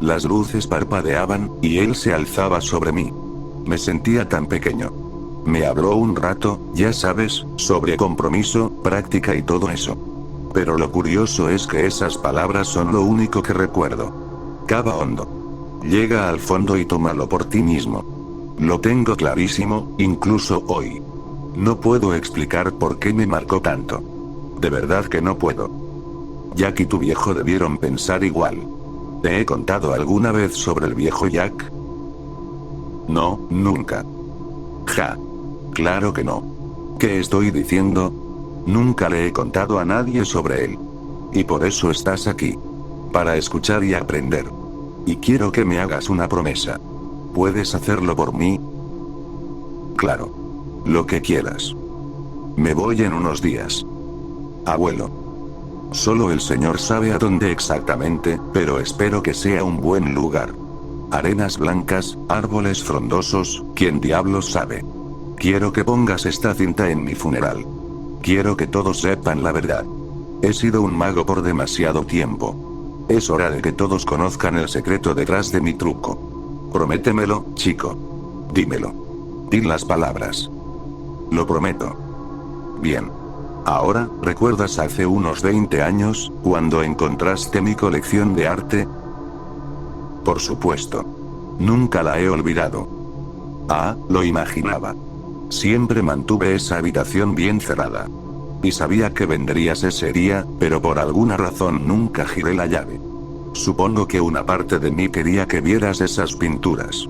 Las luces parpadeaban, y él se alzaba sobre mí. Me sentía tan pequeño. Me habló un rato, ya sabes, sobre compromiso, práctica y todo eso. Pero lo curioso es que esas palabras son lo único que recuerdo. Cava hondo. Llega al fondo y tómalo por ti mismo. Lo tengo clarísimo, incluso hoy. No puedo explicar por qué me marcó tanto. De verdad que no puedo. Jack y tu viejo debieron pensar igual. ¿Te he contado alguna vez sobre el viejo Jack? No, nunca. Ja. Claro que no. ¿Qué estoy diciendo? Nunca le he contado a nadie sobre él. Y por eso estás aquí. Para escuchar y aprender. Y quiero que me hagas una promesa. ¿Puedes hacerlo por mí? Claro. Lo que quieras. Me voy en unos días. Abuelo. Solo el Señor sabe a dónde exactamente, pero espero que sea un buen lugar. Arenas blancas, árboles frondosos, ¿quién diablos sabe? Quiero que pongas esta cinta en mi funeral. Quiero que todos sepan la verdad. He sido un mago por demasiado tiempo. Es hora de que todos conozcan el secreto detrás de mi truco. Prométemelo, chico. Dímelo. Di las palabras. Lo prometo. Bien. Ahora, ¿recuerdas hace unos 20 años, cuando encontraste mi colección de arte? Por supuesto. Nunca la he olvidado. Ah, lo imaginaba. Siempre mantuve esa habitación bien cerrada. Y sabía que vendrías ese día, pero por alguna razón nunca giré la llave. Supongo que una parte de mí quería que vieras esas pinturas.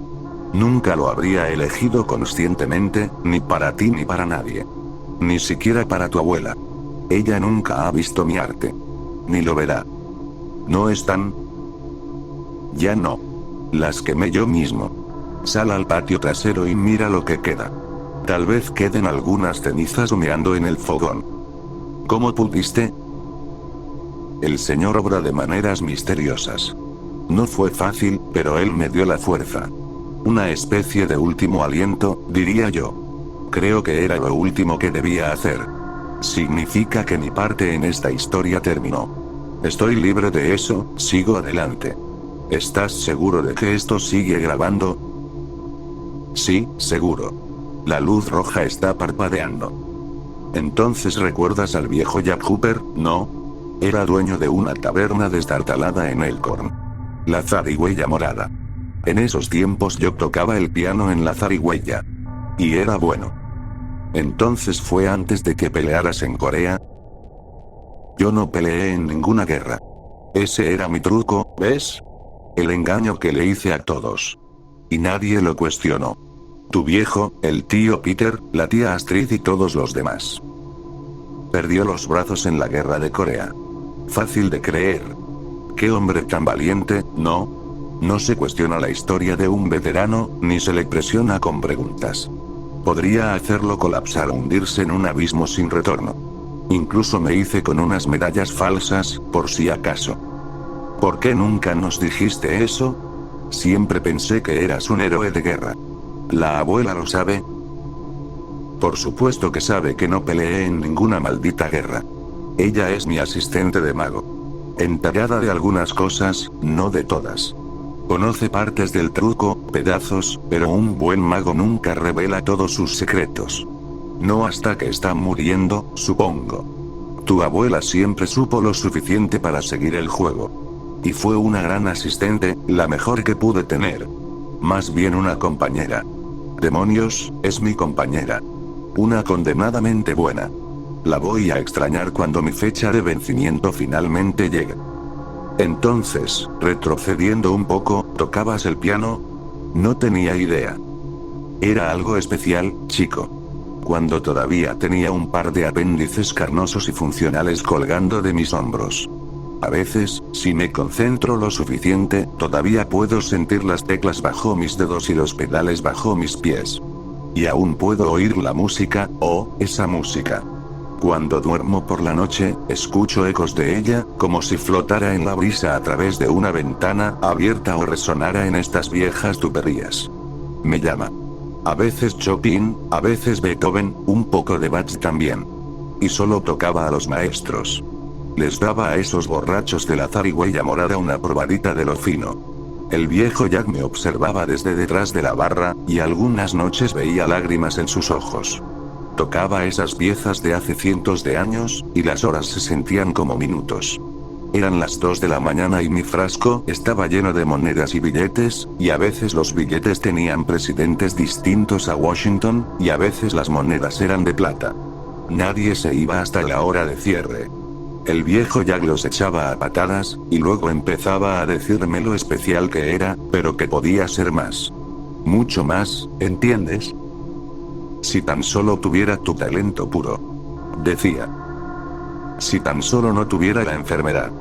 Nunca lo habría elegido conscientemente, ni para ti ni para nadie. Ni siquiera para tu abuela. Ella nunca ha visto mi arte. Ni lo verá. ¿No están? Ya no. Las quemé yo mismo. Sal al patio trasero y mira lo que queda. Tal vez queden algunas cenizas humeando en el fogón. ¿Cómo pudiste? El Señor obra de maneras misteriosas. No fue fácil, pero Él me dio la fuerza. Una especie de último aliento, diría yo. Creo que era lo último que debía hacer. Significa que mi parte en esta historia terminó. Estoy libre de eso, sigo adelante. ¿Estás seguro de que esto sigue grabando? Sí, seguro. La luz roja está parpadeando. Entonces recuerdas al viejo Jack Hooper, ¿no? Era dueño de una taberna destartalada en Elkhorn. La zarigüeya morada. En esos tiempos yo tocaba el piano en la zarigüeya. Y era bueno. Entonces fue antes de que pelearas en Corea. Yo no peleé en ninguna guerra. Ese era mi truco, ¿ves? El engaño que le hice a todos. Y nadie lo cuestionó. Tu viejo, el tío Peter, la tía Astrid y todos los demás. Perdió los brazos en la guerra de Corea. Fácil de creer. Qué hombre tan valiente, ¿no? No se cuestiona la historia de un veterano, ni se le presiona con preguntas. Podría hacerlo colapsar o hundirse en un abismo sin retorno. Incluso me hice con unas medallas falsas, por si acaso. ¿Por qué nunca nos dijiste eso? Siempre pensé que eras un héroe de guerra. ¿La abuela lo sabe? Por supuesto que sabe que no peleé en ninguna maldita guerra. Ella es mi asistente de mago. Enterada de algunas cosas, no de todas. Conoce partes del truco, pedazos, pero un buen mago nunca revela todos sus secretos. No hasta que está muriendo, supongo. Tu abuela siempre supo lo suficiente para seguir el juego. Y fue una gran asistente, la mejor que pude tener. Más bien una compañera. Demonios, es mi compañera. Una condenadamente buena. La voy a extrañar cuando mi fecha de vencimiento finalmente llegue. Entonces, retrocediendo un poco, ¿tocabas el piano? No tenía idea. Era algo especial, chico. Cuando todavía tenía un par de apéndices carnosos y funcionales colgando de mis hombros. A veces, si me concentro lo suficiente, todavía puedo sentir las teclas bajo mis dedos y los pedales bajo mis pies. Y aún puedo oír la música, esa música. Cuando duermo por la noche, escucho ecos de ella, como si flotara en la brisa a través de una ventana abierta o resonara en estas viejas tuberías. Me llama. A veces Chopin, a veces Beethoven, un poco de Bach también. Y solo tocaba a los maestros. Les daba a esos borrachos de la zarigüeya morada una probadita de lo fino. El viejo Jack me observaba desde detrás de la barra, y algunas noches veía lágrimas en sus ojos. Tocaba esas piezas de hace cientos de años, y las horas se sentían como minutos. Eran las 2 de la mañana y mi frasco estaba lleno de monedas y billetes, y a veces los billetes tenían presidentes distintos a Washington, y a veces las monedas eran de plata. Nadie se iba hasta la hora de cierre. El viejo Jack los echaba a patadas, y luego empezaba a decirme lo especial que era, pero que podía ser más. Mucho más, ¿entiendes? Si tan solo tuviera tu talento puro. Decía. Si tan solo no tuviera la enfermedad.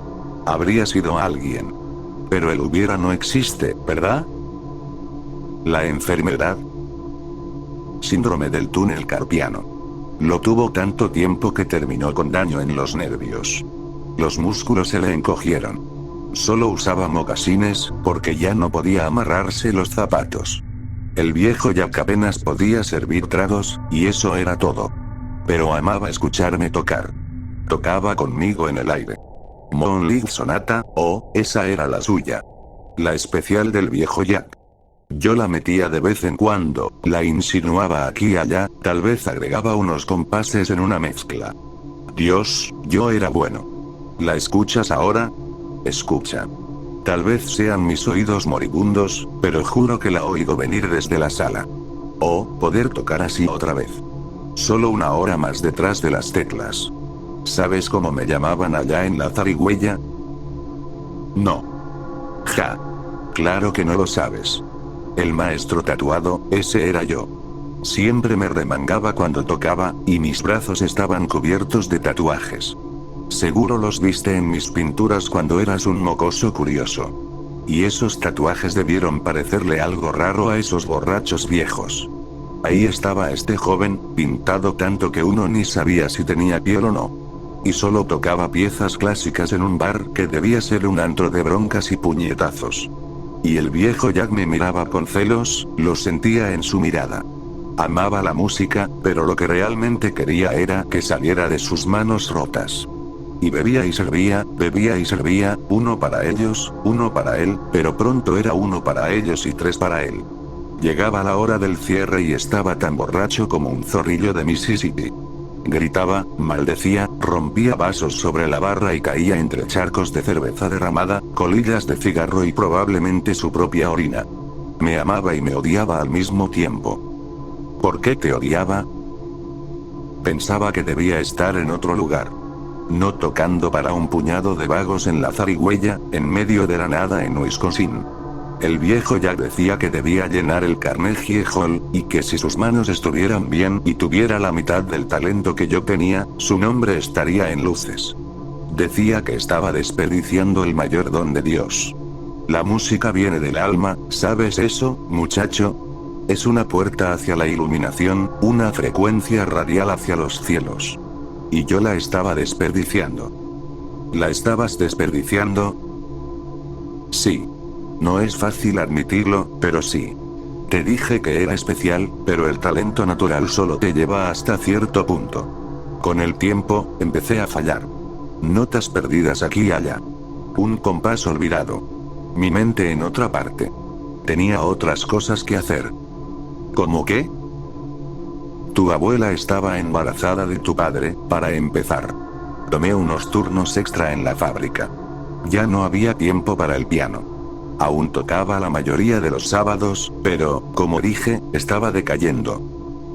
Habría sido alguien. Pero el hubiera no existe, ¿verdad? ¿La enfermedad? Síndrome del túnel carpiano. Lo tuvo tanto tiempo que terminó con daño en los nervios. Los músculos se le encogieron. Solo usaba mocasines, porque ya no podía amarrarse los zapatos. El viejo Jack apenas podía servir tragos, y eso era todo. Pero amaba escucharme tocar. Tocaba conmigo en el aire. Moon League Sonata, esa era la suya. La especial del viejo Jack. Yo la metía de vez en cuando, la insinuaba aquí y allá, tal vez agregaba unos compases en una mezcla. Dios, yo era bueno. ¿La escuchas ahora? Escucha. Tal vez sean mis oídos moribundos, pero juro que la oigo venir desde la sala. Poder tocar así otra vez. Solo una hora más detrás de las teclas. ¿Sabes cómo me llamaban allá en la zarigüeya? No. Ja. Claro que no lo sabes. El maestro tatuado, ese era yo. Siempre me remangaba cuando tocaba, y mis brazos estaban cubiertos de tatuajes. Seguro los viste en mis pinturas cuando eras un mocoso curioso. Y esos tatuajes debieron parecerle algo raro a esos borrachos viejos. Ahí estaba este joven, pintado tanto que uno ni sabía si tenía piel o no. Y solo tocaba piezas clásicas en un bar que debía ser un antro de broncas y puñetazos. Y el viejo Jack me miraba con celos, lo sentía en su mirada. Amaba la música, pero lo que realmente quería era que saliera de sus manos rotas. Y bebía y servía, uno para ellos, uno para él, pero pronto era uno para ellos y 3 para él. Llegaba la hora del cierre y estaba tan borracho como un zorrillo de Mississippi. Gritaba, maldecía, rompía vasos sobre la barra y caía entre charcos de cerveza derramada, colillas de cigarro y probablemente su propia orina. Me amaba y me odiaba al mismo tiempo. ¿Por qué te odiaba? Pensaba que debía estar en otro lugar. No tocando para un puñado de vagos en la zarigüeya, en medio de la nada en Wisconsin. El viejo Jack decía que debía llenar el Carnegie Hall, y que si sus manos estuvieran bien y tuviera la mitad del talento que yo tenía, su nombre estaría en luces. Decía que estaba desperdiciando el mayor don de Dios. La música viene del alma, ¿sabes eso, muchacho? Es una puerta hacia la iluminación, una frecuencia radial hacia los cielos. Y yo la estaba desperdiciando. ¿La estabas desperdiciando? Sí. No es fácil admitirlo, pero sí. Te dije que era especial, pero el talento natural solo te lleva hasta cierto punto. Con el tiempo, empecé a fallar. Notas perdidas aquí y allá. Un compás olvidado. Mi mente en otra parte. Tenía otras cosas que hacer. ¿Cómo qué? Tu abuela estaba embarazada de tu padre, para empezar. Tomé unos turnos extra en la fábrica. Ya no había tiempo para el piano. Aún tocaba la mayoría de los sábados, pero, como dije, estaba decayendo.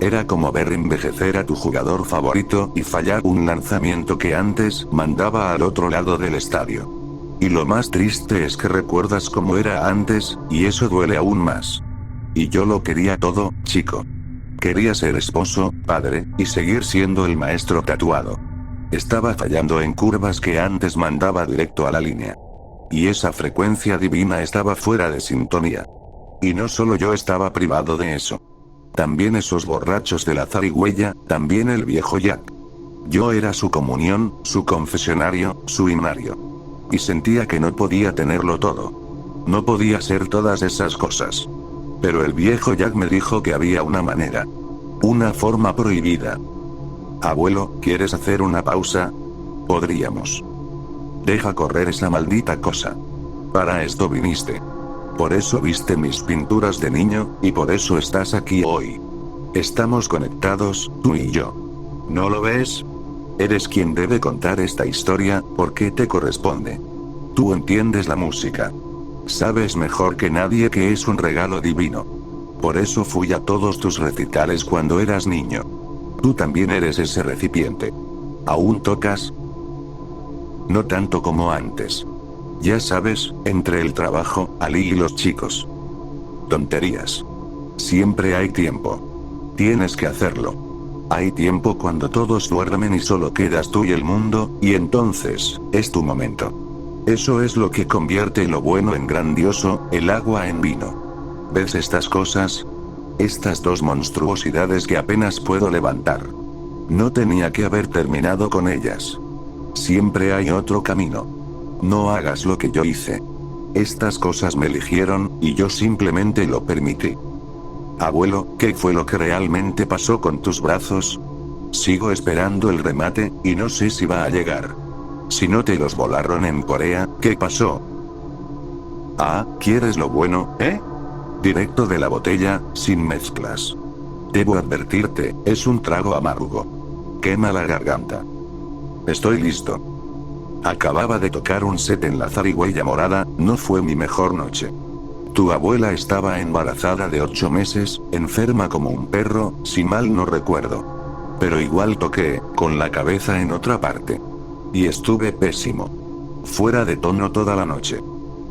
Era como ver envejecer a tu jugador favorito y fallar un lanzamiento que antes mandaba al otro lado del estadio. Y lo más triste es que recuerdas cómo era antes, y eso duele aún más. Y yo lo quería todo, chico. Quería ser esposo, padre, y seguir siendo el maestro tatuado. Estaba fallando en curvas que antes mandaba directo a la línea. Y esa frecuencia divina estaba fuera de sintonía. Y no solo yo estaba privado de eso. También esos borrachos de la zarigüeya, también el viejo Jack. Yo era su comunión, su confesionario, su himnario. Y sentía que no podía tenerlo todo. No podía ser todas esas cosas. Pero el viejo Jack me dijo que había una manera. Una forma prohibida. Abuelo, ¿quieres hacer una pausa? Podríamos. Deja correr esa maldita cosa. Para esto viniste. Por eso viste mis pinturas de niño, y por eso estás aquí hoy. Estamos conectados, tú y yo. ¿No lo ves? Eres quien debe contar esta historia, porque te corresponde. Tú entiendes la música. Sabes mejor que nadie que es un regalo divino. Por eso fui a todos tus recitales cuando eras niño. Tú también eres ese recipiente. ¿Aún tocas? No tanto como antes. Ya sabes, entre el trabajo, Ali y los chicos. Tonterías. Siempre hay tiempo. Tienes que hacerlo. Hay tiempo cuando todos duermen y solo quedas tú y el mundo, y entonces, es tu momento. Eso es lo que convierte lo bueno en grandioso, el agua en vino. ¿Ves estas cosas? Estas dos monstruosidades que apenas puedo levantar. No tenía que haber terminado con ellas. Siempre hay otro camino. No hagas lo que yo hice. Estas cosas me eligieron, y yo simplemente lo permití. Abuelo, ¿qué fue lo que realmente pasó con tus brazos? Sigo esperando el remate, y no sé si va a llegar. Si no te los volaron en Corea, ¿qué pasó? Ah, ¿quieres lo bueno, Directo de la botella, sin mezclas. Debo advertirte, es un trago amargo. Quema la garganta. Estoy listo. Acababa de tocar un set en la zarigüeya morada, no fue mi mejor noche. Tu abuela estaba embarazada de 8 meses, enferma como un perro, si mal no recuerdo. Pero igual toqué, con la cabeza en otra parte. Y estuve pésimo. Fuera de tono toda la noche.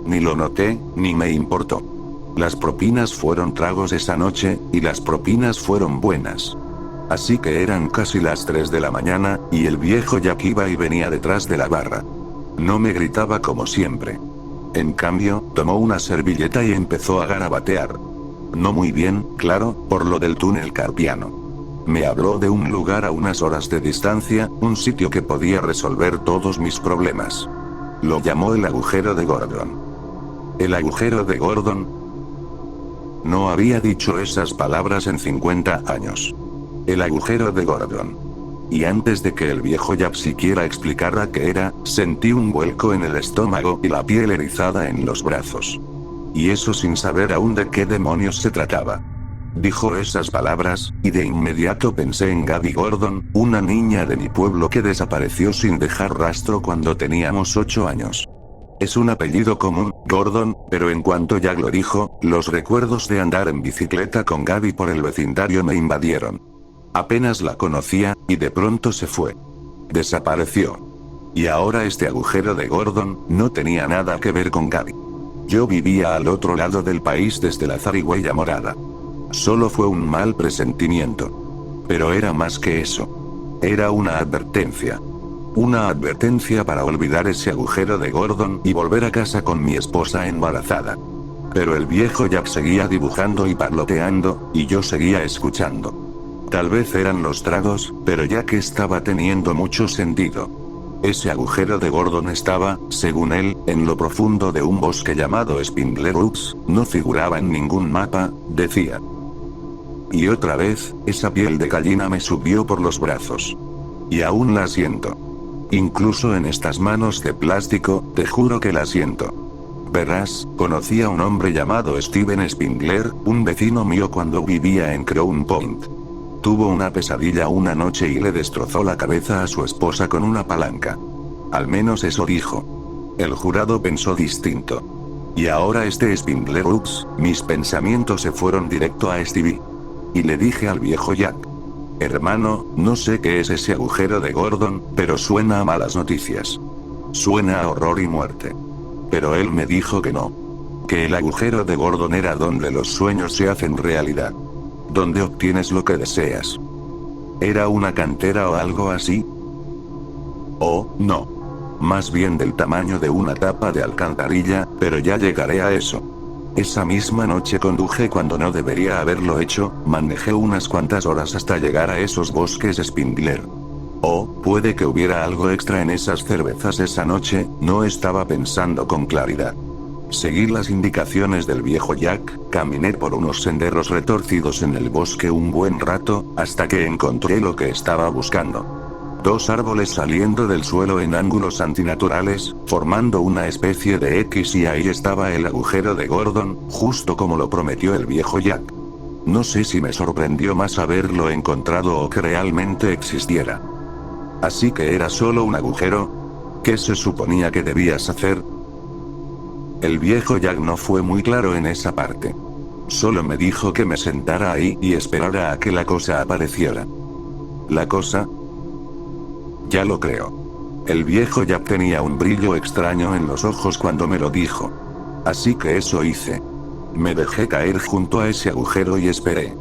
Ni lo noté, ni me importó. Las propinas fueron tragos esa noche, y las propinas fueron buenas. Así que eran casi las 3 de la mañana, y el viejo Jack iba y venía detrás de la barra. No me gritaba como siempre. En cambio, tomó una servilleta y empezó a garabatear. No muy bien, claro, por lo del túnel carpiano. Me habló de un lugar a unas horas de distancia, un sitio que podía resolver todos mis problemas. Lo llamó el agujero de Gordon. ¿El agujero de Gordon? No había dicho esas palabras en 50 años. El agujero de Gordon. Y antes de que el viejo Jack siquiera explicara qué era, sentí un vuelco en el estómago y la piel erizada en los brazos. Y eso sin saber aún de qué demonios se trataba. Dijo esas palabras, y de inmediato pensé en Gaby Gordon, una niña de mi pueblo que desapareció sin dejar rastro cuando teníamos 8 años. Es un apellido común, Gordon, pero en cuanto Jack lo dijo, los recuerdos de andar en bicicleta con Gaby por el vecindario me invadieron. Apenas la conocía, y de pronto se fue. Desapareció. Y ahora este agujero de Gordon, no tenía nada que ver con Gaby. Yo vivía al otro lado del país desde la zarigüeya morada. Solo fue un mal presentimiento. Pero era más que eso. Era una advertencia. Una advertencia para olvidar ese agujero de Gordon y volver a casa con mi esposa embarazada. Pero el viejo Jack seguía dibujando y parloteando, y yo seguía escuchando. Tal vez eran los tragos, pero Jack estaba teniendo mucho sentido. Ese agujero de Gordon estaba, según él, en lo profundo de un bosque llamado Spindler Woods, no figuraba en ningún mapa, decía. Y otra vez, esa piel de gallina me subió por los brazos. Y aún la siento. Incluso en estas manos de plástico, te juro que la siento. Verás, conocí a un hombre llamado Steven Spindler, un vecino mío cuando vivía en Crown Point. Tuvo una pesadilla una noche y le destrozó la cabeza a su esposa con una palanca. Al menos eso dijo. El jurado pensó distinto. Y ahora Spindler Woods, mis pensamientos se fueron directo a Stevie. Y le dije al viejo Jack. Hermano, no sé qué es ese agujero de Gordon, pero suena a malas noticias. Suena a horror y muerte. Pero él me dijo que no. Que el agujero de Gordon era donde los sueños se hacen realidad. Donde obtienes lo que deseas. ¿Era una cantera o algo así? Oh, no. Más bien del tamaño de una tapa de alcantarilla, pero ya llegaré a eso. Esa misma noche conduje cuando no debería haberlo hecho, manejé unas cuantas horas hasta llegar a esos bosques Spindler. Oh, puede que hubiera algo extra en esas cervezas esa noche, no estaba pensando con claridad. Seguí las indicaciones del viejo Jack, caminé por unos senderos retorcidos en el bosque un buen rato, hasta que encontré lo que estaba buscando. 2 árboles saliendo del suelo en ángulos antinaturales, formando una especie de X y ahí estaba el agujero de Gordon, justo como lo prometió el viejo Jack. No sé si me sorprendió más haberlo encontrado o que realmente existiera. Así que era solo un agujero. ¿Qué se suponía que debías hacer? El viejo Jack no fue muy claro en esa parte. Solo me dijo que me sentara ahí y esperara a que la cosa apareciera. ¿La cosa? Ya lo creo. El viejo Jack tenía un brillo extraño en los ojos cuando me lo dijo. Así que eso hice. Me dejé caer junto a ese agujero y esperé.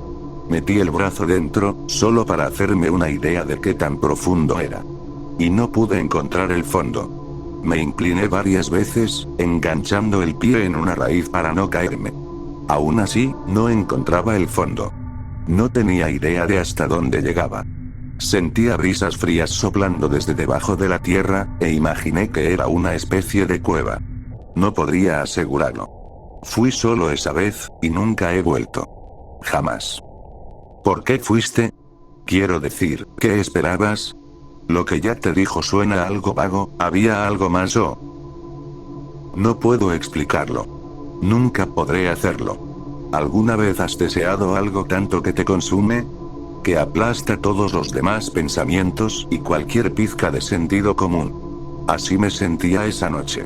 Metí el brazo dentro, solo para hacerme una idea de qué tan profundo era. Y no pude encontrar el fondo. Me incliné varias veces, enganchando el pie en una raíz para no caerme. Aún así, no encontraba el fondo. No tenía idea de hasta dónde llegaba. Sentía brisas frías soplando desde debajo de la tierra, e imaginé que era una especie de cueva. No podría asegurarlo. Fui solo esa vez, y nunca he vuelto. Jamás. ¿Por qué fuiste? Quiero decir, ¿qué esperabas? Lo que ya te dijo suena algo vago, ¿había algo más o...? No puedo explicarlo. Nunca podré hacerlo. ¿Alguna vez has deseado algo tanto que te consume? Que aplasta todos los demás pensamientos y cualquier pizca de sentido común. Así me sentía esa noche.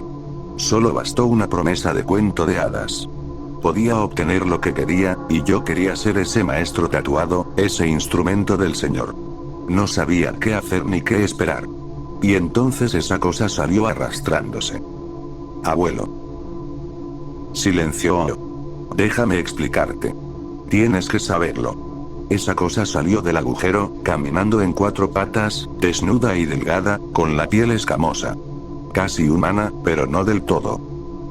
Solo bastó una promesa de cuento de hadas. Podía obtener lo que quería, y yo quería ser ese maestro tatuado, ese instrumento del Señor. No sabía qué hacer ni qué esperar. Y entonces esa cosa salió arrastrándose. Abuelo. Silenció. Déjame explicarte. Tienes que saberlo. Esa cosa salió del agujero, caminando en 4 patas, desnuda y delgada, con la piel escamosa. Casi humana, pero no del todo.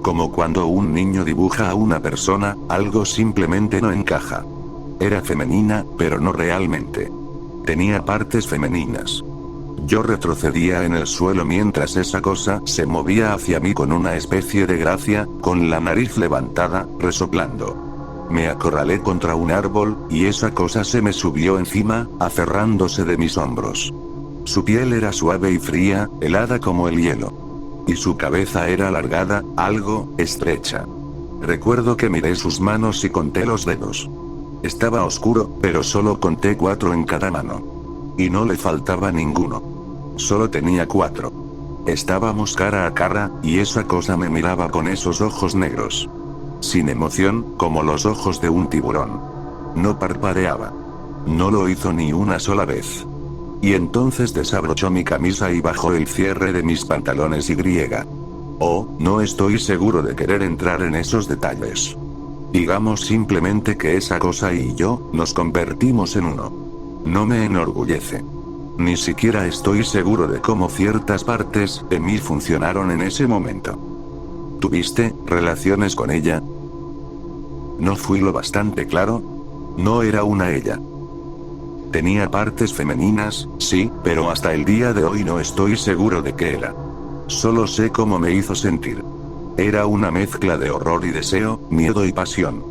Como cuando un niño dibuja a una persona, algo simplemente no encaja. Era femenina, pero no realmente. Tenía partes femeninas. Yo retrocedía en el suelo mientras esa cosa se movía hacia mí con una especie de gracia, con la nariz levantada, resoplando. Me acorralé contra un árbol, y esa cosa se me subió encima, aferrándose de mis hombros. Su piel era suave y fría, helada como el hielo. Y su cabeza era alargada, algo estrecha. Recuerdo que miré sus manos y conté los dedos. Estaba oscuro, pero solo conté 4 en cada mano. Y no le faltaba ninguno. Solo tenía 4. Estábamos cara a cara, y esa cosa me miraba con esos ojos negros. Sin emoción, como los ojos de un tiburón. No parpadeaba. No lo hizo ni una sola vez. Y entonces desabrochó mi camisa y bajó el cierre de mis pantalones y griega. Oh, no estoy seguro de querer entrar en esos detalles. Digamos simplemente que esa cosa y yo, nos convertimos en uno. No me enorgullece. Ni siquiera estoy seguro de cómo ciertas partes de mí funcionaron en ese momento. ¿Tuviste relaciones con ella? ¿No fui lo bastante claro? No era una ella. Tenía partes femeninas, sí, pero hasta el día de hoy no estoy seguro de qué era. Solo sé cómo me hizo sentir. Era una mezcla de horror y deseo, miedo y pasión.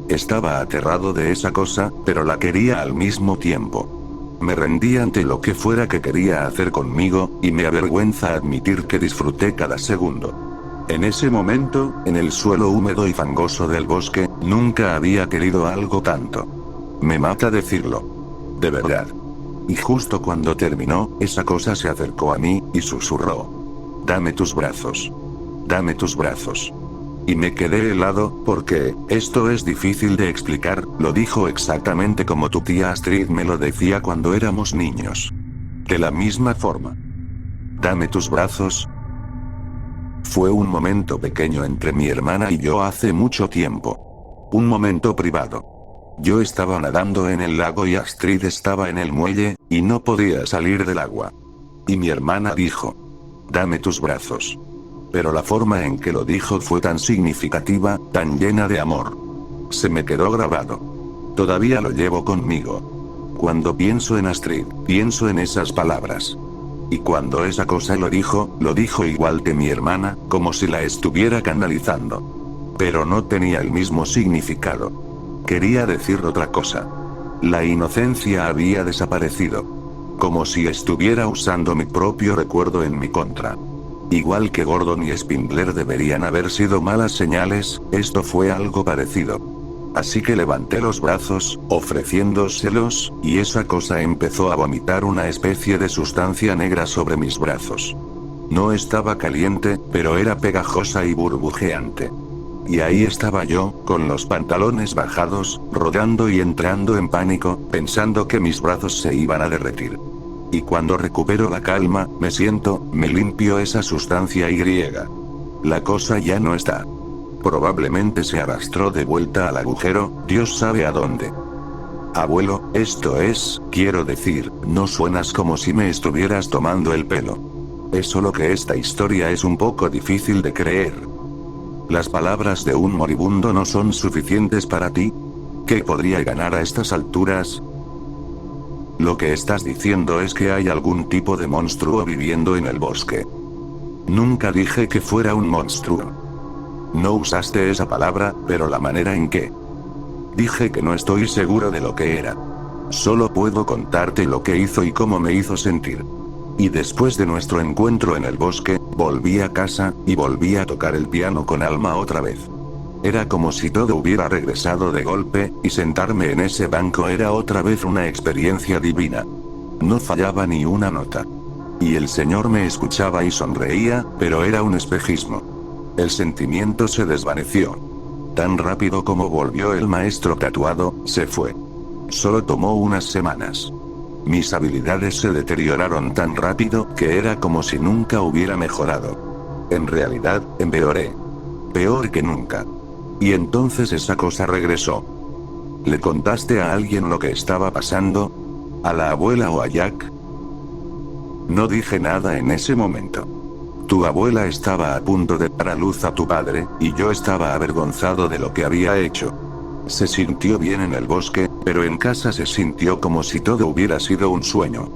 Estaba aterrado de esa cosa, pero la quería al mismo tiempo. Me rendí ante lo que fuera que quería hacer conmigo, y me avergüenza admitir que disfruté cada segundo. En ese momento, en el suelo húmedo y fangoso del bosque, nunca había querido algo tanto. Me mata decirlo. De verdad. Y justo cuando terminó, esa cosa se acercó a mí, y susurró. Dame tus brazos. Dame tus brazos. Y me quedé helado, porque, esto es difícil de explicar, lo dijo exactamente como tu tía Astrid me lo decía cuando éramos niños. De la misma forma. Dame tus brazos. Fue un momento pequeño entre mi hermana y yo hace mucho tiempo. Un momento privado. Yo estaba nadando en el lago y Astrid estaba en el muelle, y no podía salir del agua. Y mi hermana dijo. Dame tus brazos. Pero la forma en que lo dijo fue tan significativa, tan llena de amor. Se me quedó grabado. Todavía lo llevo conmigo. Cuando pienso en Astrid, pienso en esas palabras. Y cuando esa cosa lo dijo igual que mi hermana, como si la estuviera canalizando. Pero no tenía el mismo significado. Quería decir otra cosa. La inocencia había desaparecido. Como si estuviera usando mi propio recuerdo en mi contra. Igual que Gordon y Spindler deberían haber sido malas señales, esto fue algo parecido. Así que levanté los brazos, ofreciéndoselos, y esa cosa empezó a vomitar una especie de sustancia negra sobre mis brazos. No estaba caliente, pero era pegajosa y burbujeante. Y ahí estaba yo, con los pantalones bajados, rodando y entrando en pánico, pensando que mis brazos se iban a derretir. Y cuando recupero la calma, me siento, me limpio esa sustancia y griega. La cosa ya no está. Probablemente se arrastró de vuelta al agujero, Dios sabe a dónde. Abuelo, esto es, quiero decir, no suenas como si me estuvieras tomando el pelo. Es solo que esta historia es un poco difícil de creer. ¿Las palabras de un moribundo no son suficientes para ti? ¿Qué podría ganar a estas alturas? Lo que estás diciendo es que hay algún tipo de monstruo viviendo en el bosque. Nunca dije que fuera un monstruo. No usaste esa palabra, pero la manera en que. Dije que no estoy seguro de lo que era. Solo puedo contarte lo que hizo y cómo me hizo sentir. Y después de nuestro encuentro en el bosque, volví a casa, y volví a tocar el piano con alma otra vez. Era como si todo hubiera regresado de golpe, y sentarme en ese banco era otra vez una experiencia divina. No fallaba ni una nota. Y el Señor me escuchaba y sonreía, pero era un espejismo. El sentimiento se desvaneció. Tan rápido como volvió el maestro tatuado, se fue. Solo tomó unas semanas. Mis habilidades se deterioraron tan rápido que era como si nunca hubiera mejorado. En realidad, empeoré. Peor que nunca. Y entonces esa cosa regresó. ¿Le contaste a alguien lo que estaba pasando? ¿A la abuela o a Jack? No dije nada en ese momento. Tu abuela estaba a punto de dar a luz a tu padre, y yo estaba avergonzado de lo que había hecho. Se sintió bien en el bosque, pero en casa se sintió como si todo hubiera sido un sueño.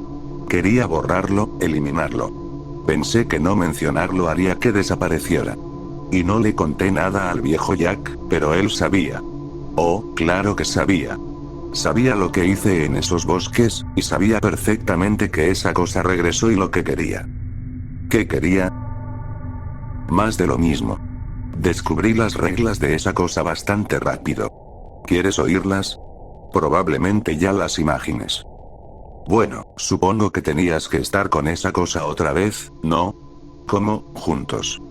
Quería borrarlo, eliminarlo. Pensé que no mencionarlo haría que desapareciera. Y no le conté nada al viejo Jack, pero él sabía. Oh, claro que sabía. Sabía lo que hice en esos bosques, y sabía perfectamente que esa cosa regresó y lo que quería. ¿Qué quería? Más de lo mismo. Descubrí las reglas de esa cosa bastante rápido. ¿Quieres oírlas? Probablemente ya las imagines. Bueno, supongo que tenías que estar con esa cosa otra vez, ¿no? ¿Cómo? Juntos.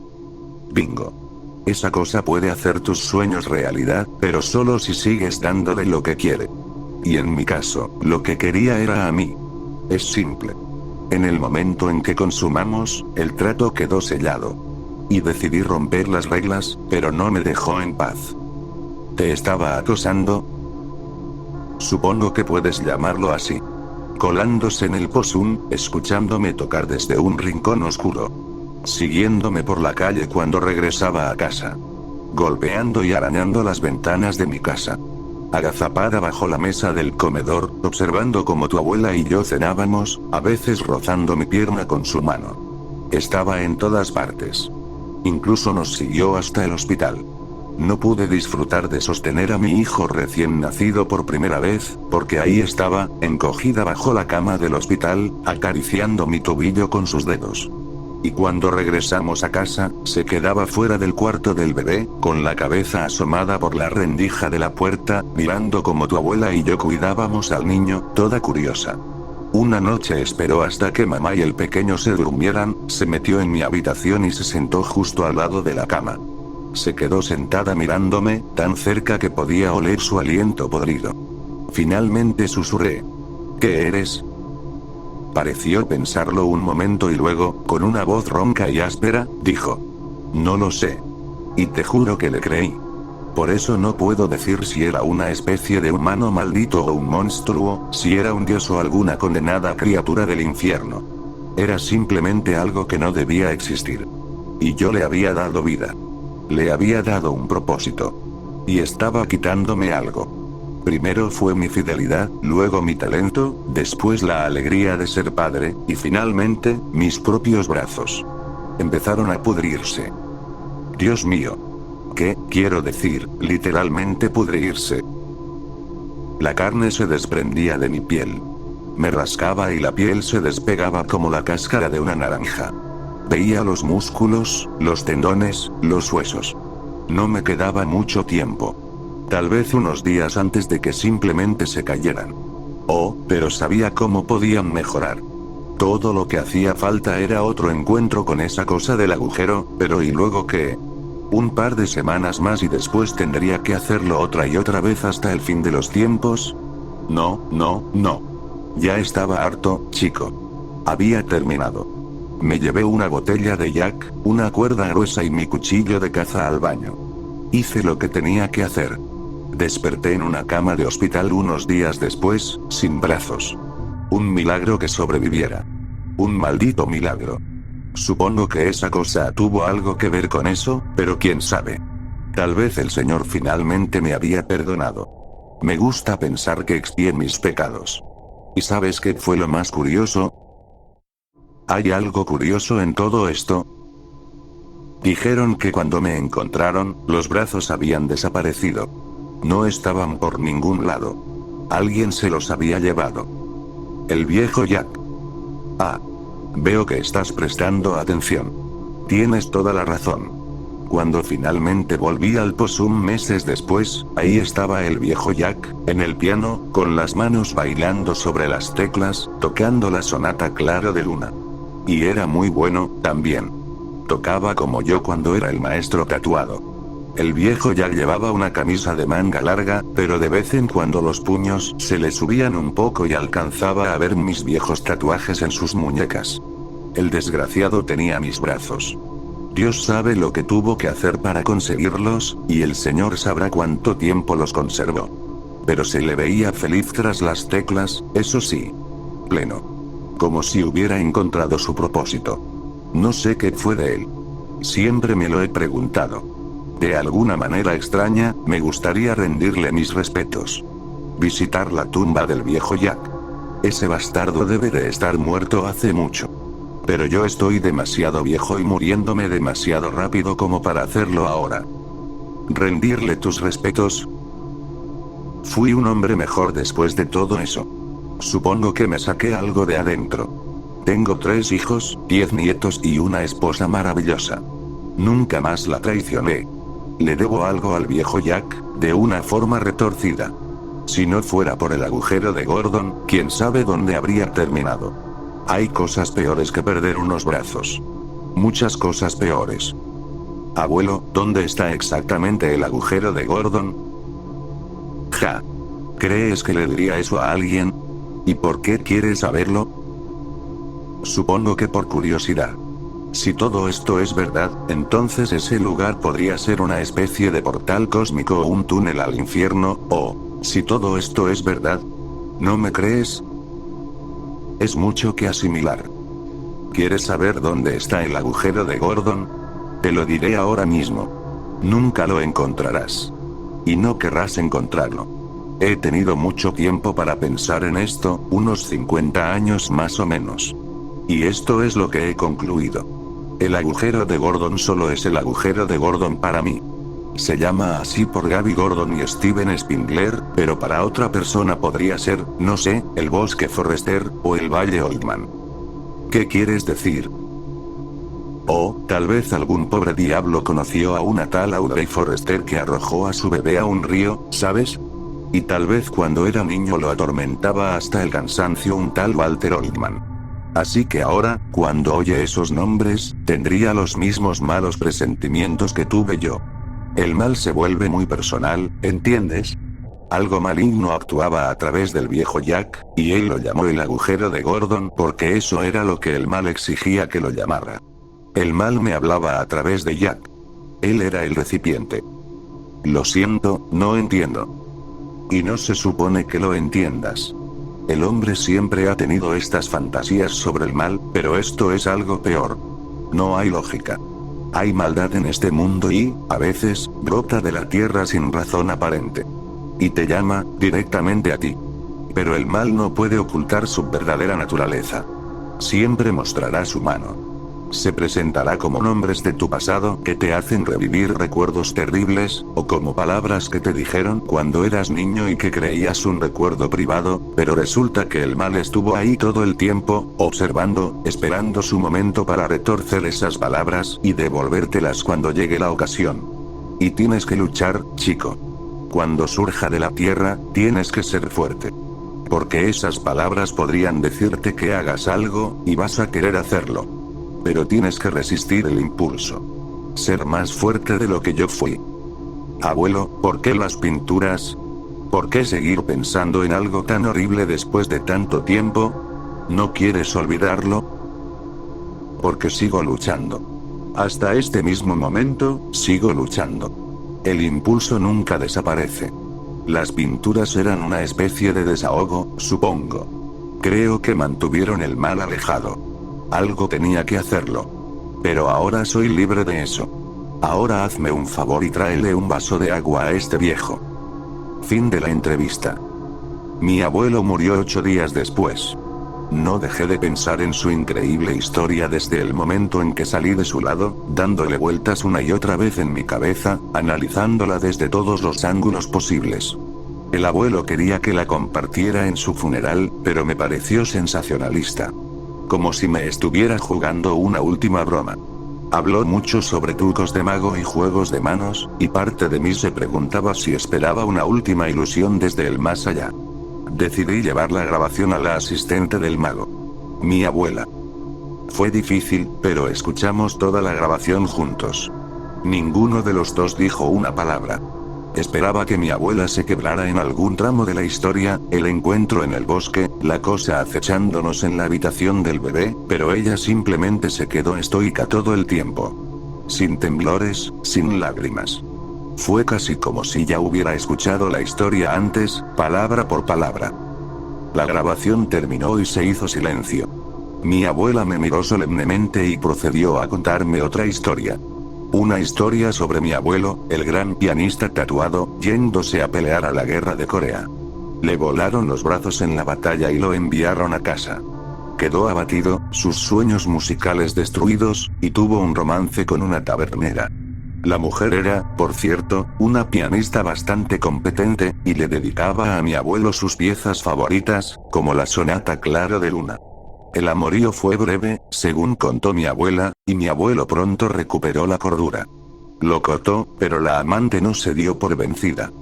Bingo. Esa cosa puede hacer tus sueños realidad, pero solo si sigues dándole lo que quiere. Y en mi caso, lo que quería era a mí. Es simple. En el momento en que consumamos, el trato quedó sellado. Y decidí romper las reglas, pero no me dejó en paz. ¿Te estaba acosando? Supongo que puedes llamarlo así. colándose en el posun, escuchándome tocar desde un rincón oscuro, siguiéndome por la calle cuando regresaba a casa, golpeando y arañando las ventanas de mi casa, agazapada bajo la mesa del comedor, observando cómo tu abuela y yo cenábamos, a veces rozando mi pierna con su mano. Estaba en todas partes. Incluso nos siguió hasta el hospital. No pude disfrutar de sostener a mi hijo recién nacido por primera vez, porque ahí estaba, encogida bajo la cama del hospital, acariciando mi tobillo con sus dedos. Y cuando regresamos a casa, se quedaba fuera del cuarto del bebé, con la cabeza asomada por la rendija de la puerta, mirando como tu abuela y yo cuidábamos al niño, toda curiosa. Una noche esperó hasta que mamá y el pequeño se durmieran, se metió en mi habitación y se sentó justo al lado de la cama. Se quedó sentada mirándome, tan cerca que podía oler su aliento podrido. Finalmente susurré: ¿Qué eres? Pareció pensarlo un momento y luego, con una voz ronca y áspera, dijo: No lo sé. Y te juro que le creí. Por eso no puedo decir si era una especie de humano maldito o un monstruo, si era un dios o alguna condenada criatura del infierno. Era simplemente algo que no debía existir. Y yo le había dado vida. Le había dado un propósito. Y estaba quitándome algo. Primero fue mi fidelidad, luego mi talento, después la alegría de ser padre, y finalmente, mis propios brazos. Empezaron a pudrirse. Dios mío. ¿Qué quiero decir? Literalmente pudrirse. La carne se desprendía de mi piel. Me rascaba y la piel se despegaba como la cáscara de una naranja. Veía los músculos, los tendones, los huesos. No me quedaba mucho tiempo. Tal vez unos días antes de que simplemente se cayeran. Oh, pero sabía cómo podían mejorar. Todo lo que hacía falta era otro encuentro con esa cosa del agujero, pero ¿y luego qué? Un par de semanas más y después tendría que hacerlo otra y otra vez hasta el fin de los tiempos. No. Ya estaba harto, chico. Había terminado. Me llevé una botella de Jack, una cuerda gruesa y mi cuchillo de caza al baño. Hice lo que tenía que hacer. Desperté en una cama de hospital unos días después, sin brazos. Un milagro que sobreviviera. Un maldito milagro. Supongo que esa cosa tuvo algo que ver con eso, pero quién sabe. Tal vez el Señor finalmente me había perdonado. Me gusta pensar que expié mis pecados. ¿Y sabes qué fue lo más curioso? ¿Hay algo curioso en todo esto? Dijeron que cuando me encontraron, los brazos habían desaparecido. No estaban por ningún lado. Alguien se los había llevado. El viejo Jack. Ah. Veo que estás prestando atención. Tienes toda la razón. Cuando finalmente volví al posum meses después, ahí estaba el viejo Jack, en el piano, con las manos bailando sobre las teclas, tocando la sonata Claro de Luna. Y era muy bueno, también. Tocaba como yo cuando era el maestro tatuado. El viejo Jack llevaba una camisa de manga larga, pero de vez en cuando los puños se le subían un poco y alcanzaba a ver mis viejos tatuajes en sus muñecas. El desgraciado tenía mis brazos. Dios sabe lo que tuvo que hacer para conseguirlos, y el Señor sabrá cuánto tiempo los conservó. Pero se le veía feliz tras las teclas, eso sí. Pleno. Como si hubiera encontrado su propósito. No sé qué fue de él. Siempre me lo he preguntado. De alguna manera extraña, me gustaría rendirle mis respetos. Visitar la tumba del viejo Jack. Ese bastardo debe de estar muerto hace mucho. Pero yo estoy demasiado viejo y muriéndome demasiado rápido como para hacerlo ahora. ¿Rendirle tus respetos? Fui un hombre mejor después de todo eso. Supongo que me saqué algo de adentro. Tengo 3 hijos, 10 nietos y una esposa maravillosa. Nunca más la traicioné. Le debo algo al viejo Jack, de una forma retorcida. Si no fuera por el agujero de Gordon, quién sabe dónde habría terminado. Hay cosas peores que perder unos brazos. Muchas cosas peores. Abuelo, ¿dónde está exactamente el agujero de Gordon? Ja. ¿Crees que le diría eso a alguien? ¿Y por qué quieres saberlo? Supongo que por curiosidad. Si todo esto es verdad, entonces ese lugar podría ser una especie de portal cósmico o un túnel al infierno, o, si todo esto es verdad, ¿no me crees? Es mucho que asimilar. ¿Quieres saber dónde está el agujero de Gordon? Te lo diré ahora mismo. Nunca lo encontrarás. Y no querrás encontrarlo. He tenido mucho tiempo para pensar en esto, unos 50 años más o menos. Y esto es lo que he concluido. El agujero de Gordon solo es el agujero de Gordon para mí. Se llama así por Gaby Gordon y Steven Spindler, pero para otra persona podría ser, no sé, el bosque Forrester, o el Valle Oldman. ¿Qué quieres decir? O, tal vez algún pobre diablo conoció a una tal Audrey Forrester que arrojó a su bebé a un río, ¿sabes? Y tal vez cuando era niño lo atormentaba hasta el cansancio un tal Walter Oldman. Así que ahora, cuando oye esos nombres, tendría los mismos malos presentimientos que tuve yo. El mal se vuelve muy personal, ¿entiendes? Algo maligno actuaba a través del viejo Jack, y él lo llamó el agujero de Gordon porque eso era lo que el mal exigía que lo llamara. El mal me hablaba a través de Jack. Él era el recipiente. Lo siento, no entiendo. Y no se supone que lo entiendas. El hombre siempre ha tenido estas fantasías sobre el mal, pero esto es algo peor. No hay lógica. Hay maldad en este mundo y, a veces, brota de la tierra sin razón aparente. Y te llama, directamente a ti. Pero el mal no puede ocultar su verdadera naturaleza. Siempre mostrará su mano. Se presentará como nombres de tu pasado que te hacen revivir recuerdos terribles, o como palabras que te dijeron cuando eras niño y que creías un recuerdo privado, pero resulta que el mal estuvo ahí todo el tiempo, observando, esperando su momento para retorcer esas palabras y devolvértelas cuando llegue la ocasión. Y tienes que luchar, chico. Cuando surja de la tierra, tienes que ser fuerte. Porque esas palabras podrían decirte que hagas algo, y vas a querer hacerlo. Pero tienes que resistir el impulso. Ser más fuerte de lo que yo fui. Abuelo, ¿por qué las pinturas? ¿Por qué seguir pensando en algo tan horrible después de tanto tiempo? ¿No quieres olvidarlo? Porque sigo luchando. Hasta este mismo momento, sigo luchando. El impulso nunca desaparece. Las pinturas eran una especie de desahogo, supongo. Creo que mantuvieron el mal alejado. Algo tenía que hacerlo. Pero ahora soy libre de eso. Ahora hazme un favor y tráele un vaso de agua a este viejo. Fin de la entrevista. Mi abuelo murió 8 días después. No dejé de pensar en su increíble historia desde el momento en que salí de su lado, dándole vueltas una y otra vez en mi cabeza, analizándola desde todos los ángulos posibles. El abuelo quería que la compartiera en su funeral, pero me pareció sensacionalista. Como si me estuviera jugando una última broma. Habló mucho sobre trucos de mago y juegos de manos, y parte de mí se preguntaba si esperaba una última ilusión desde el más allá. Decidí llevar la grabación a la asistente del mago. Mi abuela. Fue difícil, pero escuchamos toda la grabación juntos. Ninguno de los dos dijo una palabra. Esperaba que mi abuela se quebrara en algún tramo de la historia, el encuentro en el bosque, la cosa acechándonos en la habitación del bebé, pero ella simplemente se quedó estoica todo el tiempo. Sin temblores, sin lágrimas. Fue casi como si ya hubiera escuchado la historia antes, palabra por palabra. La grabación terminó y se hizo silencio. Mi abuela me miró solemnemente y procedió a contarme otra historia. Una historia sobre mi abuelo, el gran pianista tatuado, yéndose a pelear a la guerra de Corea. Le volaron los brazos en la batalla y lo enviaron a casa. Quedó abatido, sus sueños musicales destruidos, y tuvo un romance con una tabernera. La mujer era, por cierto, una pianista bastante competente, y le dedicaba a mi abuelo sus piezas favoritas, como la sonata Claro de Luna. El amorío fue breve, según contó mi abuela, y mi abuelo pronto recuperó la cordura. Lo cotó, pero la amante no se dio por vencida.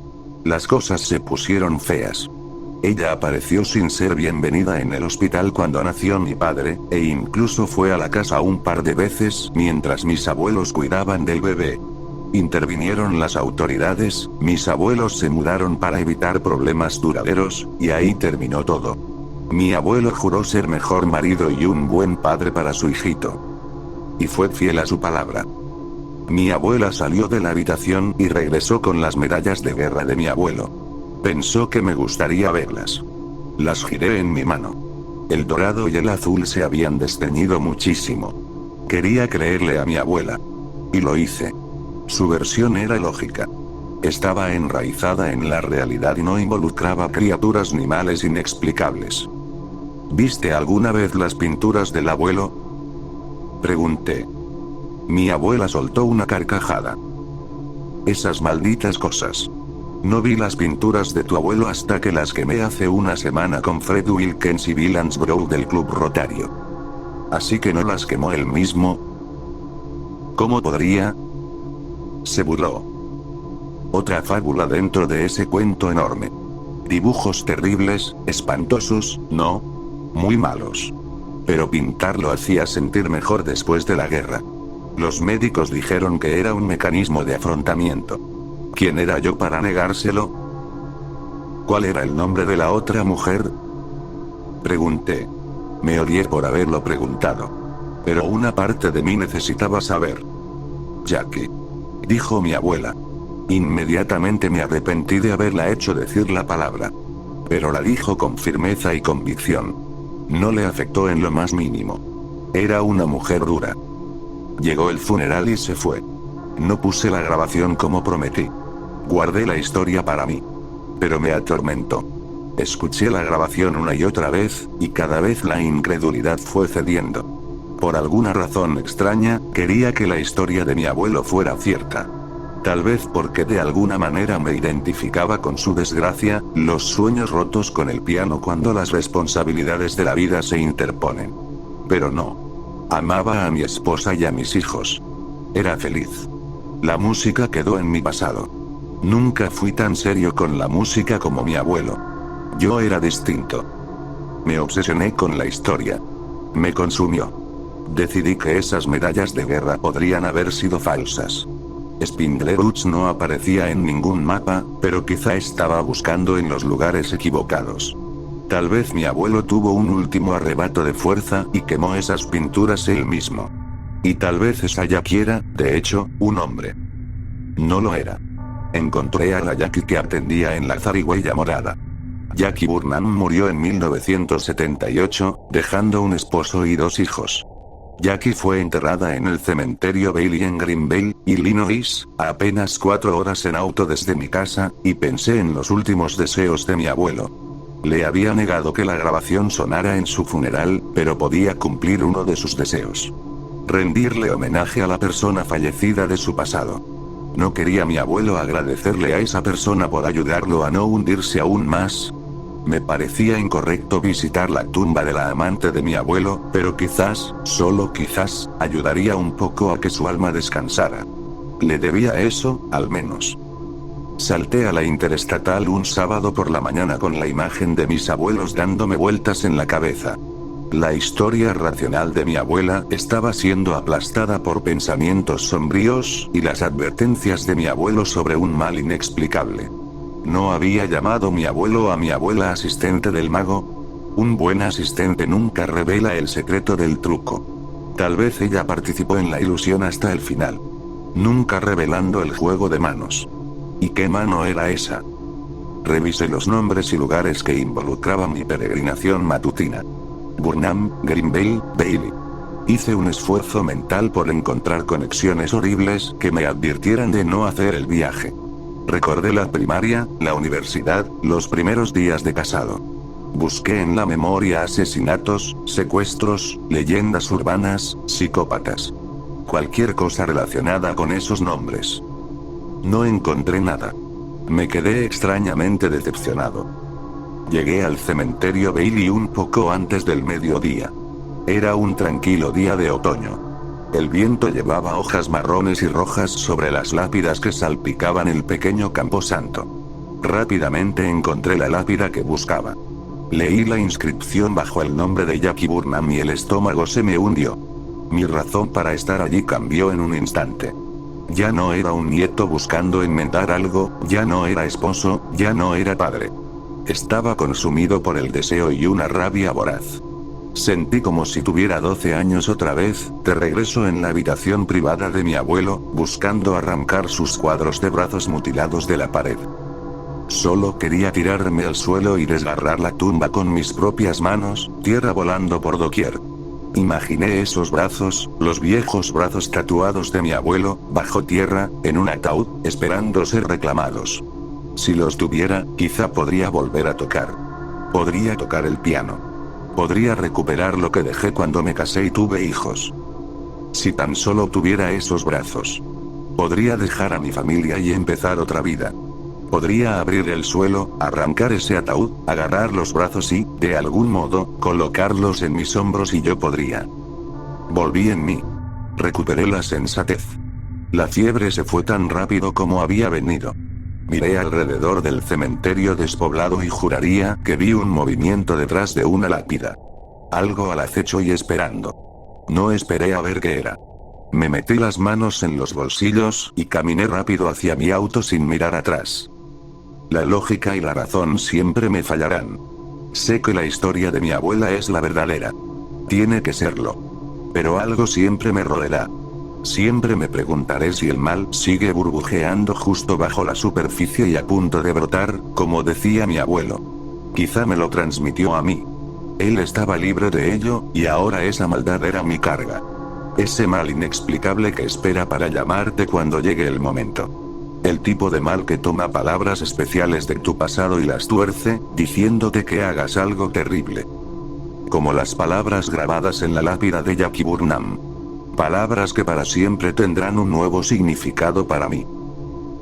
Las cosas se pusieron feas. Ella apareció sin ser bienvenida en el hospital cuando nació mi padre, e incluso fue a la casa un par de veces mientras mis abuelos cuidaban del bebé. Intervinieron las autoridades, mis abuelos se mudaron para evitar problemas duraderos, y ahí terminó todo. Mi abuelo juró ser mejor marido y un buen padre para su hijito. Y fue fiel a su palabra. Mi abuela salió de la habitación y regresó con las medallas de guerra de mi abuelo. Pensó que me gustaría verlas. Las giré en mi mano. El dorado y el azul se habían desteñido muchísimo. Quería creerle a mi abuela. Y lo hice. Su versión era lógica. Estaba enraizada en la realidad y no involucraba criaturas ni males inexplicables. ¿Viste alguna vez las pinturas del abuelo?, pregunté. Mi abuela soltó una carcajada. Esas malditas cosas. No vi las pinturas de tu abuelo hasta que las quemé hace una semana con Fred Wilkins y Bill Ansbrough del Club Rotario. Así que no las quemó él mismo. ¿Cómo podría?, se burló. Otra fábula dentro de ese cuento enorme. Dibujos terribles, espantosos, no, muy malos. Pero pintarlo hacía sentir mejor después de la guerra. Los médicos dijeron que era un mecanismo de afrontamiento. ¿Quién era yo para negárselo? ¿Cuál era el nombre de la otra mujer?, pregunté. Me odié por haberlo preguntado. Pero una parte de mí necesitaba saber. Jackie, dijo mi abuela. Inmediatamente me arrepentí de haberla hecho decir la palabra. Pero la dijo con firmeza y convicción. No le afectó en lo más mínimo. Era una mujer dura. Llegó el funeral y se fue. No puse la grabación como prometí. Guardé la historia para mí. Pero me atormentó. Escuché la grabación una y otra vez, y cada vez la incredulidad fue cediendo. Por alguna razón extraña, quería que la historia de mi abuelo fuera cierta. Tal vez porque de alguna manera me identificaba con su desgracia, los sueños rotos con el piano cuando las responsabilidades de la vida se interponen. Pero no. Amaba a mi esposa y a mis hijos. Era feliz. La música quedó en mi pasado. Nunca fui tan serio con la música como mi abuelo. Yo era distinto. Me obsesioné con la historia. Me consumió. Decidí que esas medallas de guerra podrían haber sido falsas. Spindler Woods no aparecía en ningún mapa, pero quizá estaba buscando en los lugares equivocados. Tal vez mi abuelo tuvo un último arrebato de fuerza y quemó esas pinturas él mismo. Y tal vez esa Jackie era, de hecho, un hombre. No lo era. Encontré a la Jackie que atendía en la zarigüeya morada. Jackie Burnham murió en 1978, dejando un esposo y 2 hijos. Jackie fue enterrada en el cementerio Bailey en Greenville, Illinois, a apenas 4 horas en auto desde mi casa, y pensé en los últimos deseos de mi abuelo. Le había negado que la grabación sonara en su funeral, pero podía cumplir uno de sus deseos. Rendirle homenaje a la persona fallecida de su pasado. ¿No quería mi abuelo agradecerle a esa persona por ayudarlo a no hundirse aún más? Me parecía incorrecto visitar la tumba de la amante de mi abuelo, pero quizás, solo quizás, ayudaría un poco a que su alma descansara. Le debía eso, al menos. Salté a la Interestatal un sábado por la mañana con la imagen de mis abuelos dándome vueltas en la cabeza. La historia racional de mi abuela estaba siendo aplastada por pensamientos sombríos, y las advertencias de mi abuelo sobre un mal inexplicable. ¿No había llamado mi abuelo a mi abuela asistente del mago? Un buen asistente nunca revela el secreto del truco. Tal vez ella participó en la ilusión hasta el final. Nunca revelando el juego de manos. ¿Y qué mano era esa? Revisé los nombres y lugares que involucraban mi peregrinación matutina. Burnham, Greenville, Bailey. Hice un esfuerzo mental por encontrar conexiones horribles que me advirtieran de no hacer el viaje. Recordé la primaria, la universidad, los primeros días de casado. Busqué en la memoria asesinatos, secuestros, leyendas urbanas, psicópatas. Cualquier cosa relacionada con esos nombres. No encontré nada. Me quedé extrañamente decepcionado. Llegué al cementerio Bailey un poco antes del mediodía. Era un tranquilo día de otoño. El viento llevaba hojas marrones y rojas sobre las lápidas que salpicaban el pequeño camposanto. Rápidamente encontré la lápida que buscaba. Leí la inscripción bajo el nombre de Jackie Burnham y el estómago se me hundió. Mi razón para estar allí cambió en un instante. Ya no era un nieto buscando enmendar algo, ya no era esposo, ya no era padre. Estaba consumido por el deseo y una rabia voraz. Sentí como si tuviera 12 años otra vez, de regreso en la habitación privada de mi abuelo, buscando arrancar sus cuadros de brazos mutilados de la pared. Solo quería tirarme al suelo y desgarrar la tumba con mis propias manos, tierra volando por doquier. Imaginé esos brazos, los viejos brazos tatuados de mi abuelo, bajo tierra, en un ataúd, esperando ser reclamados. Si los tuviera, quizá podría volver a tocar. Podría tocar el piano. Podría recuperar lo que dejé cuando me casé y tuve hijos. Si tan solo tuviera esos brazos. Podría dejar a mi familia y empezar otra vida. Podría abrir el suelo, arrancar ese ataúd, agarrar los brazos y, de algún modo, colocarlos en mis hombros y yo podría. Volví en mí. Recuperé la sensatez. La fiebre se fue tan rápido como había venido. Miré alrededor del cementerio despoblado y juraría que vi un movimiento detrás de una lápida. Algo al acecho y esperando. No esperé a ver qué era. Me metí las manos en los bolsillos y caminé rápido hacia mi auto sin mirar atrás. La lógica y la razón siempre me fallarán. Sé que la historia de mi abuela es la verdadera. Tiene que serlo. Pero algo siempre me roerá. Siempre me preguntaré si el mal sigue burbujeando justo bajo la superficie y a punto de brotar, como decía mi abuelo. Quizá me lo transmitió a mí. Él estaba libre de ello, y ahora esa maldad era mi carga. Ese mal inexplicable que espera para llamarte cuando llegue el momento. El tipo de mal que toma palabras especiales de tu pasado y las tuerce, diciéndote que hagas algo terrible. Como las palabras grabadas en la lápida de Jackie Burnham. Palabras que para siempre tendrán un nuevo significado para mí.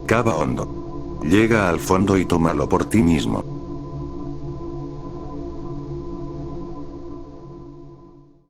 Cava hondo. Llega al fondo y tómalo por ti mismo.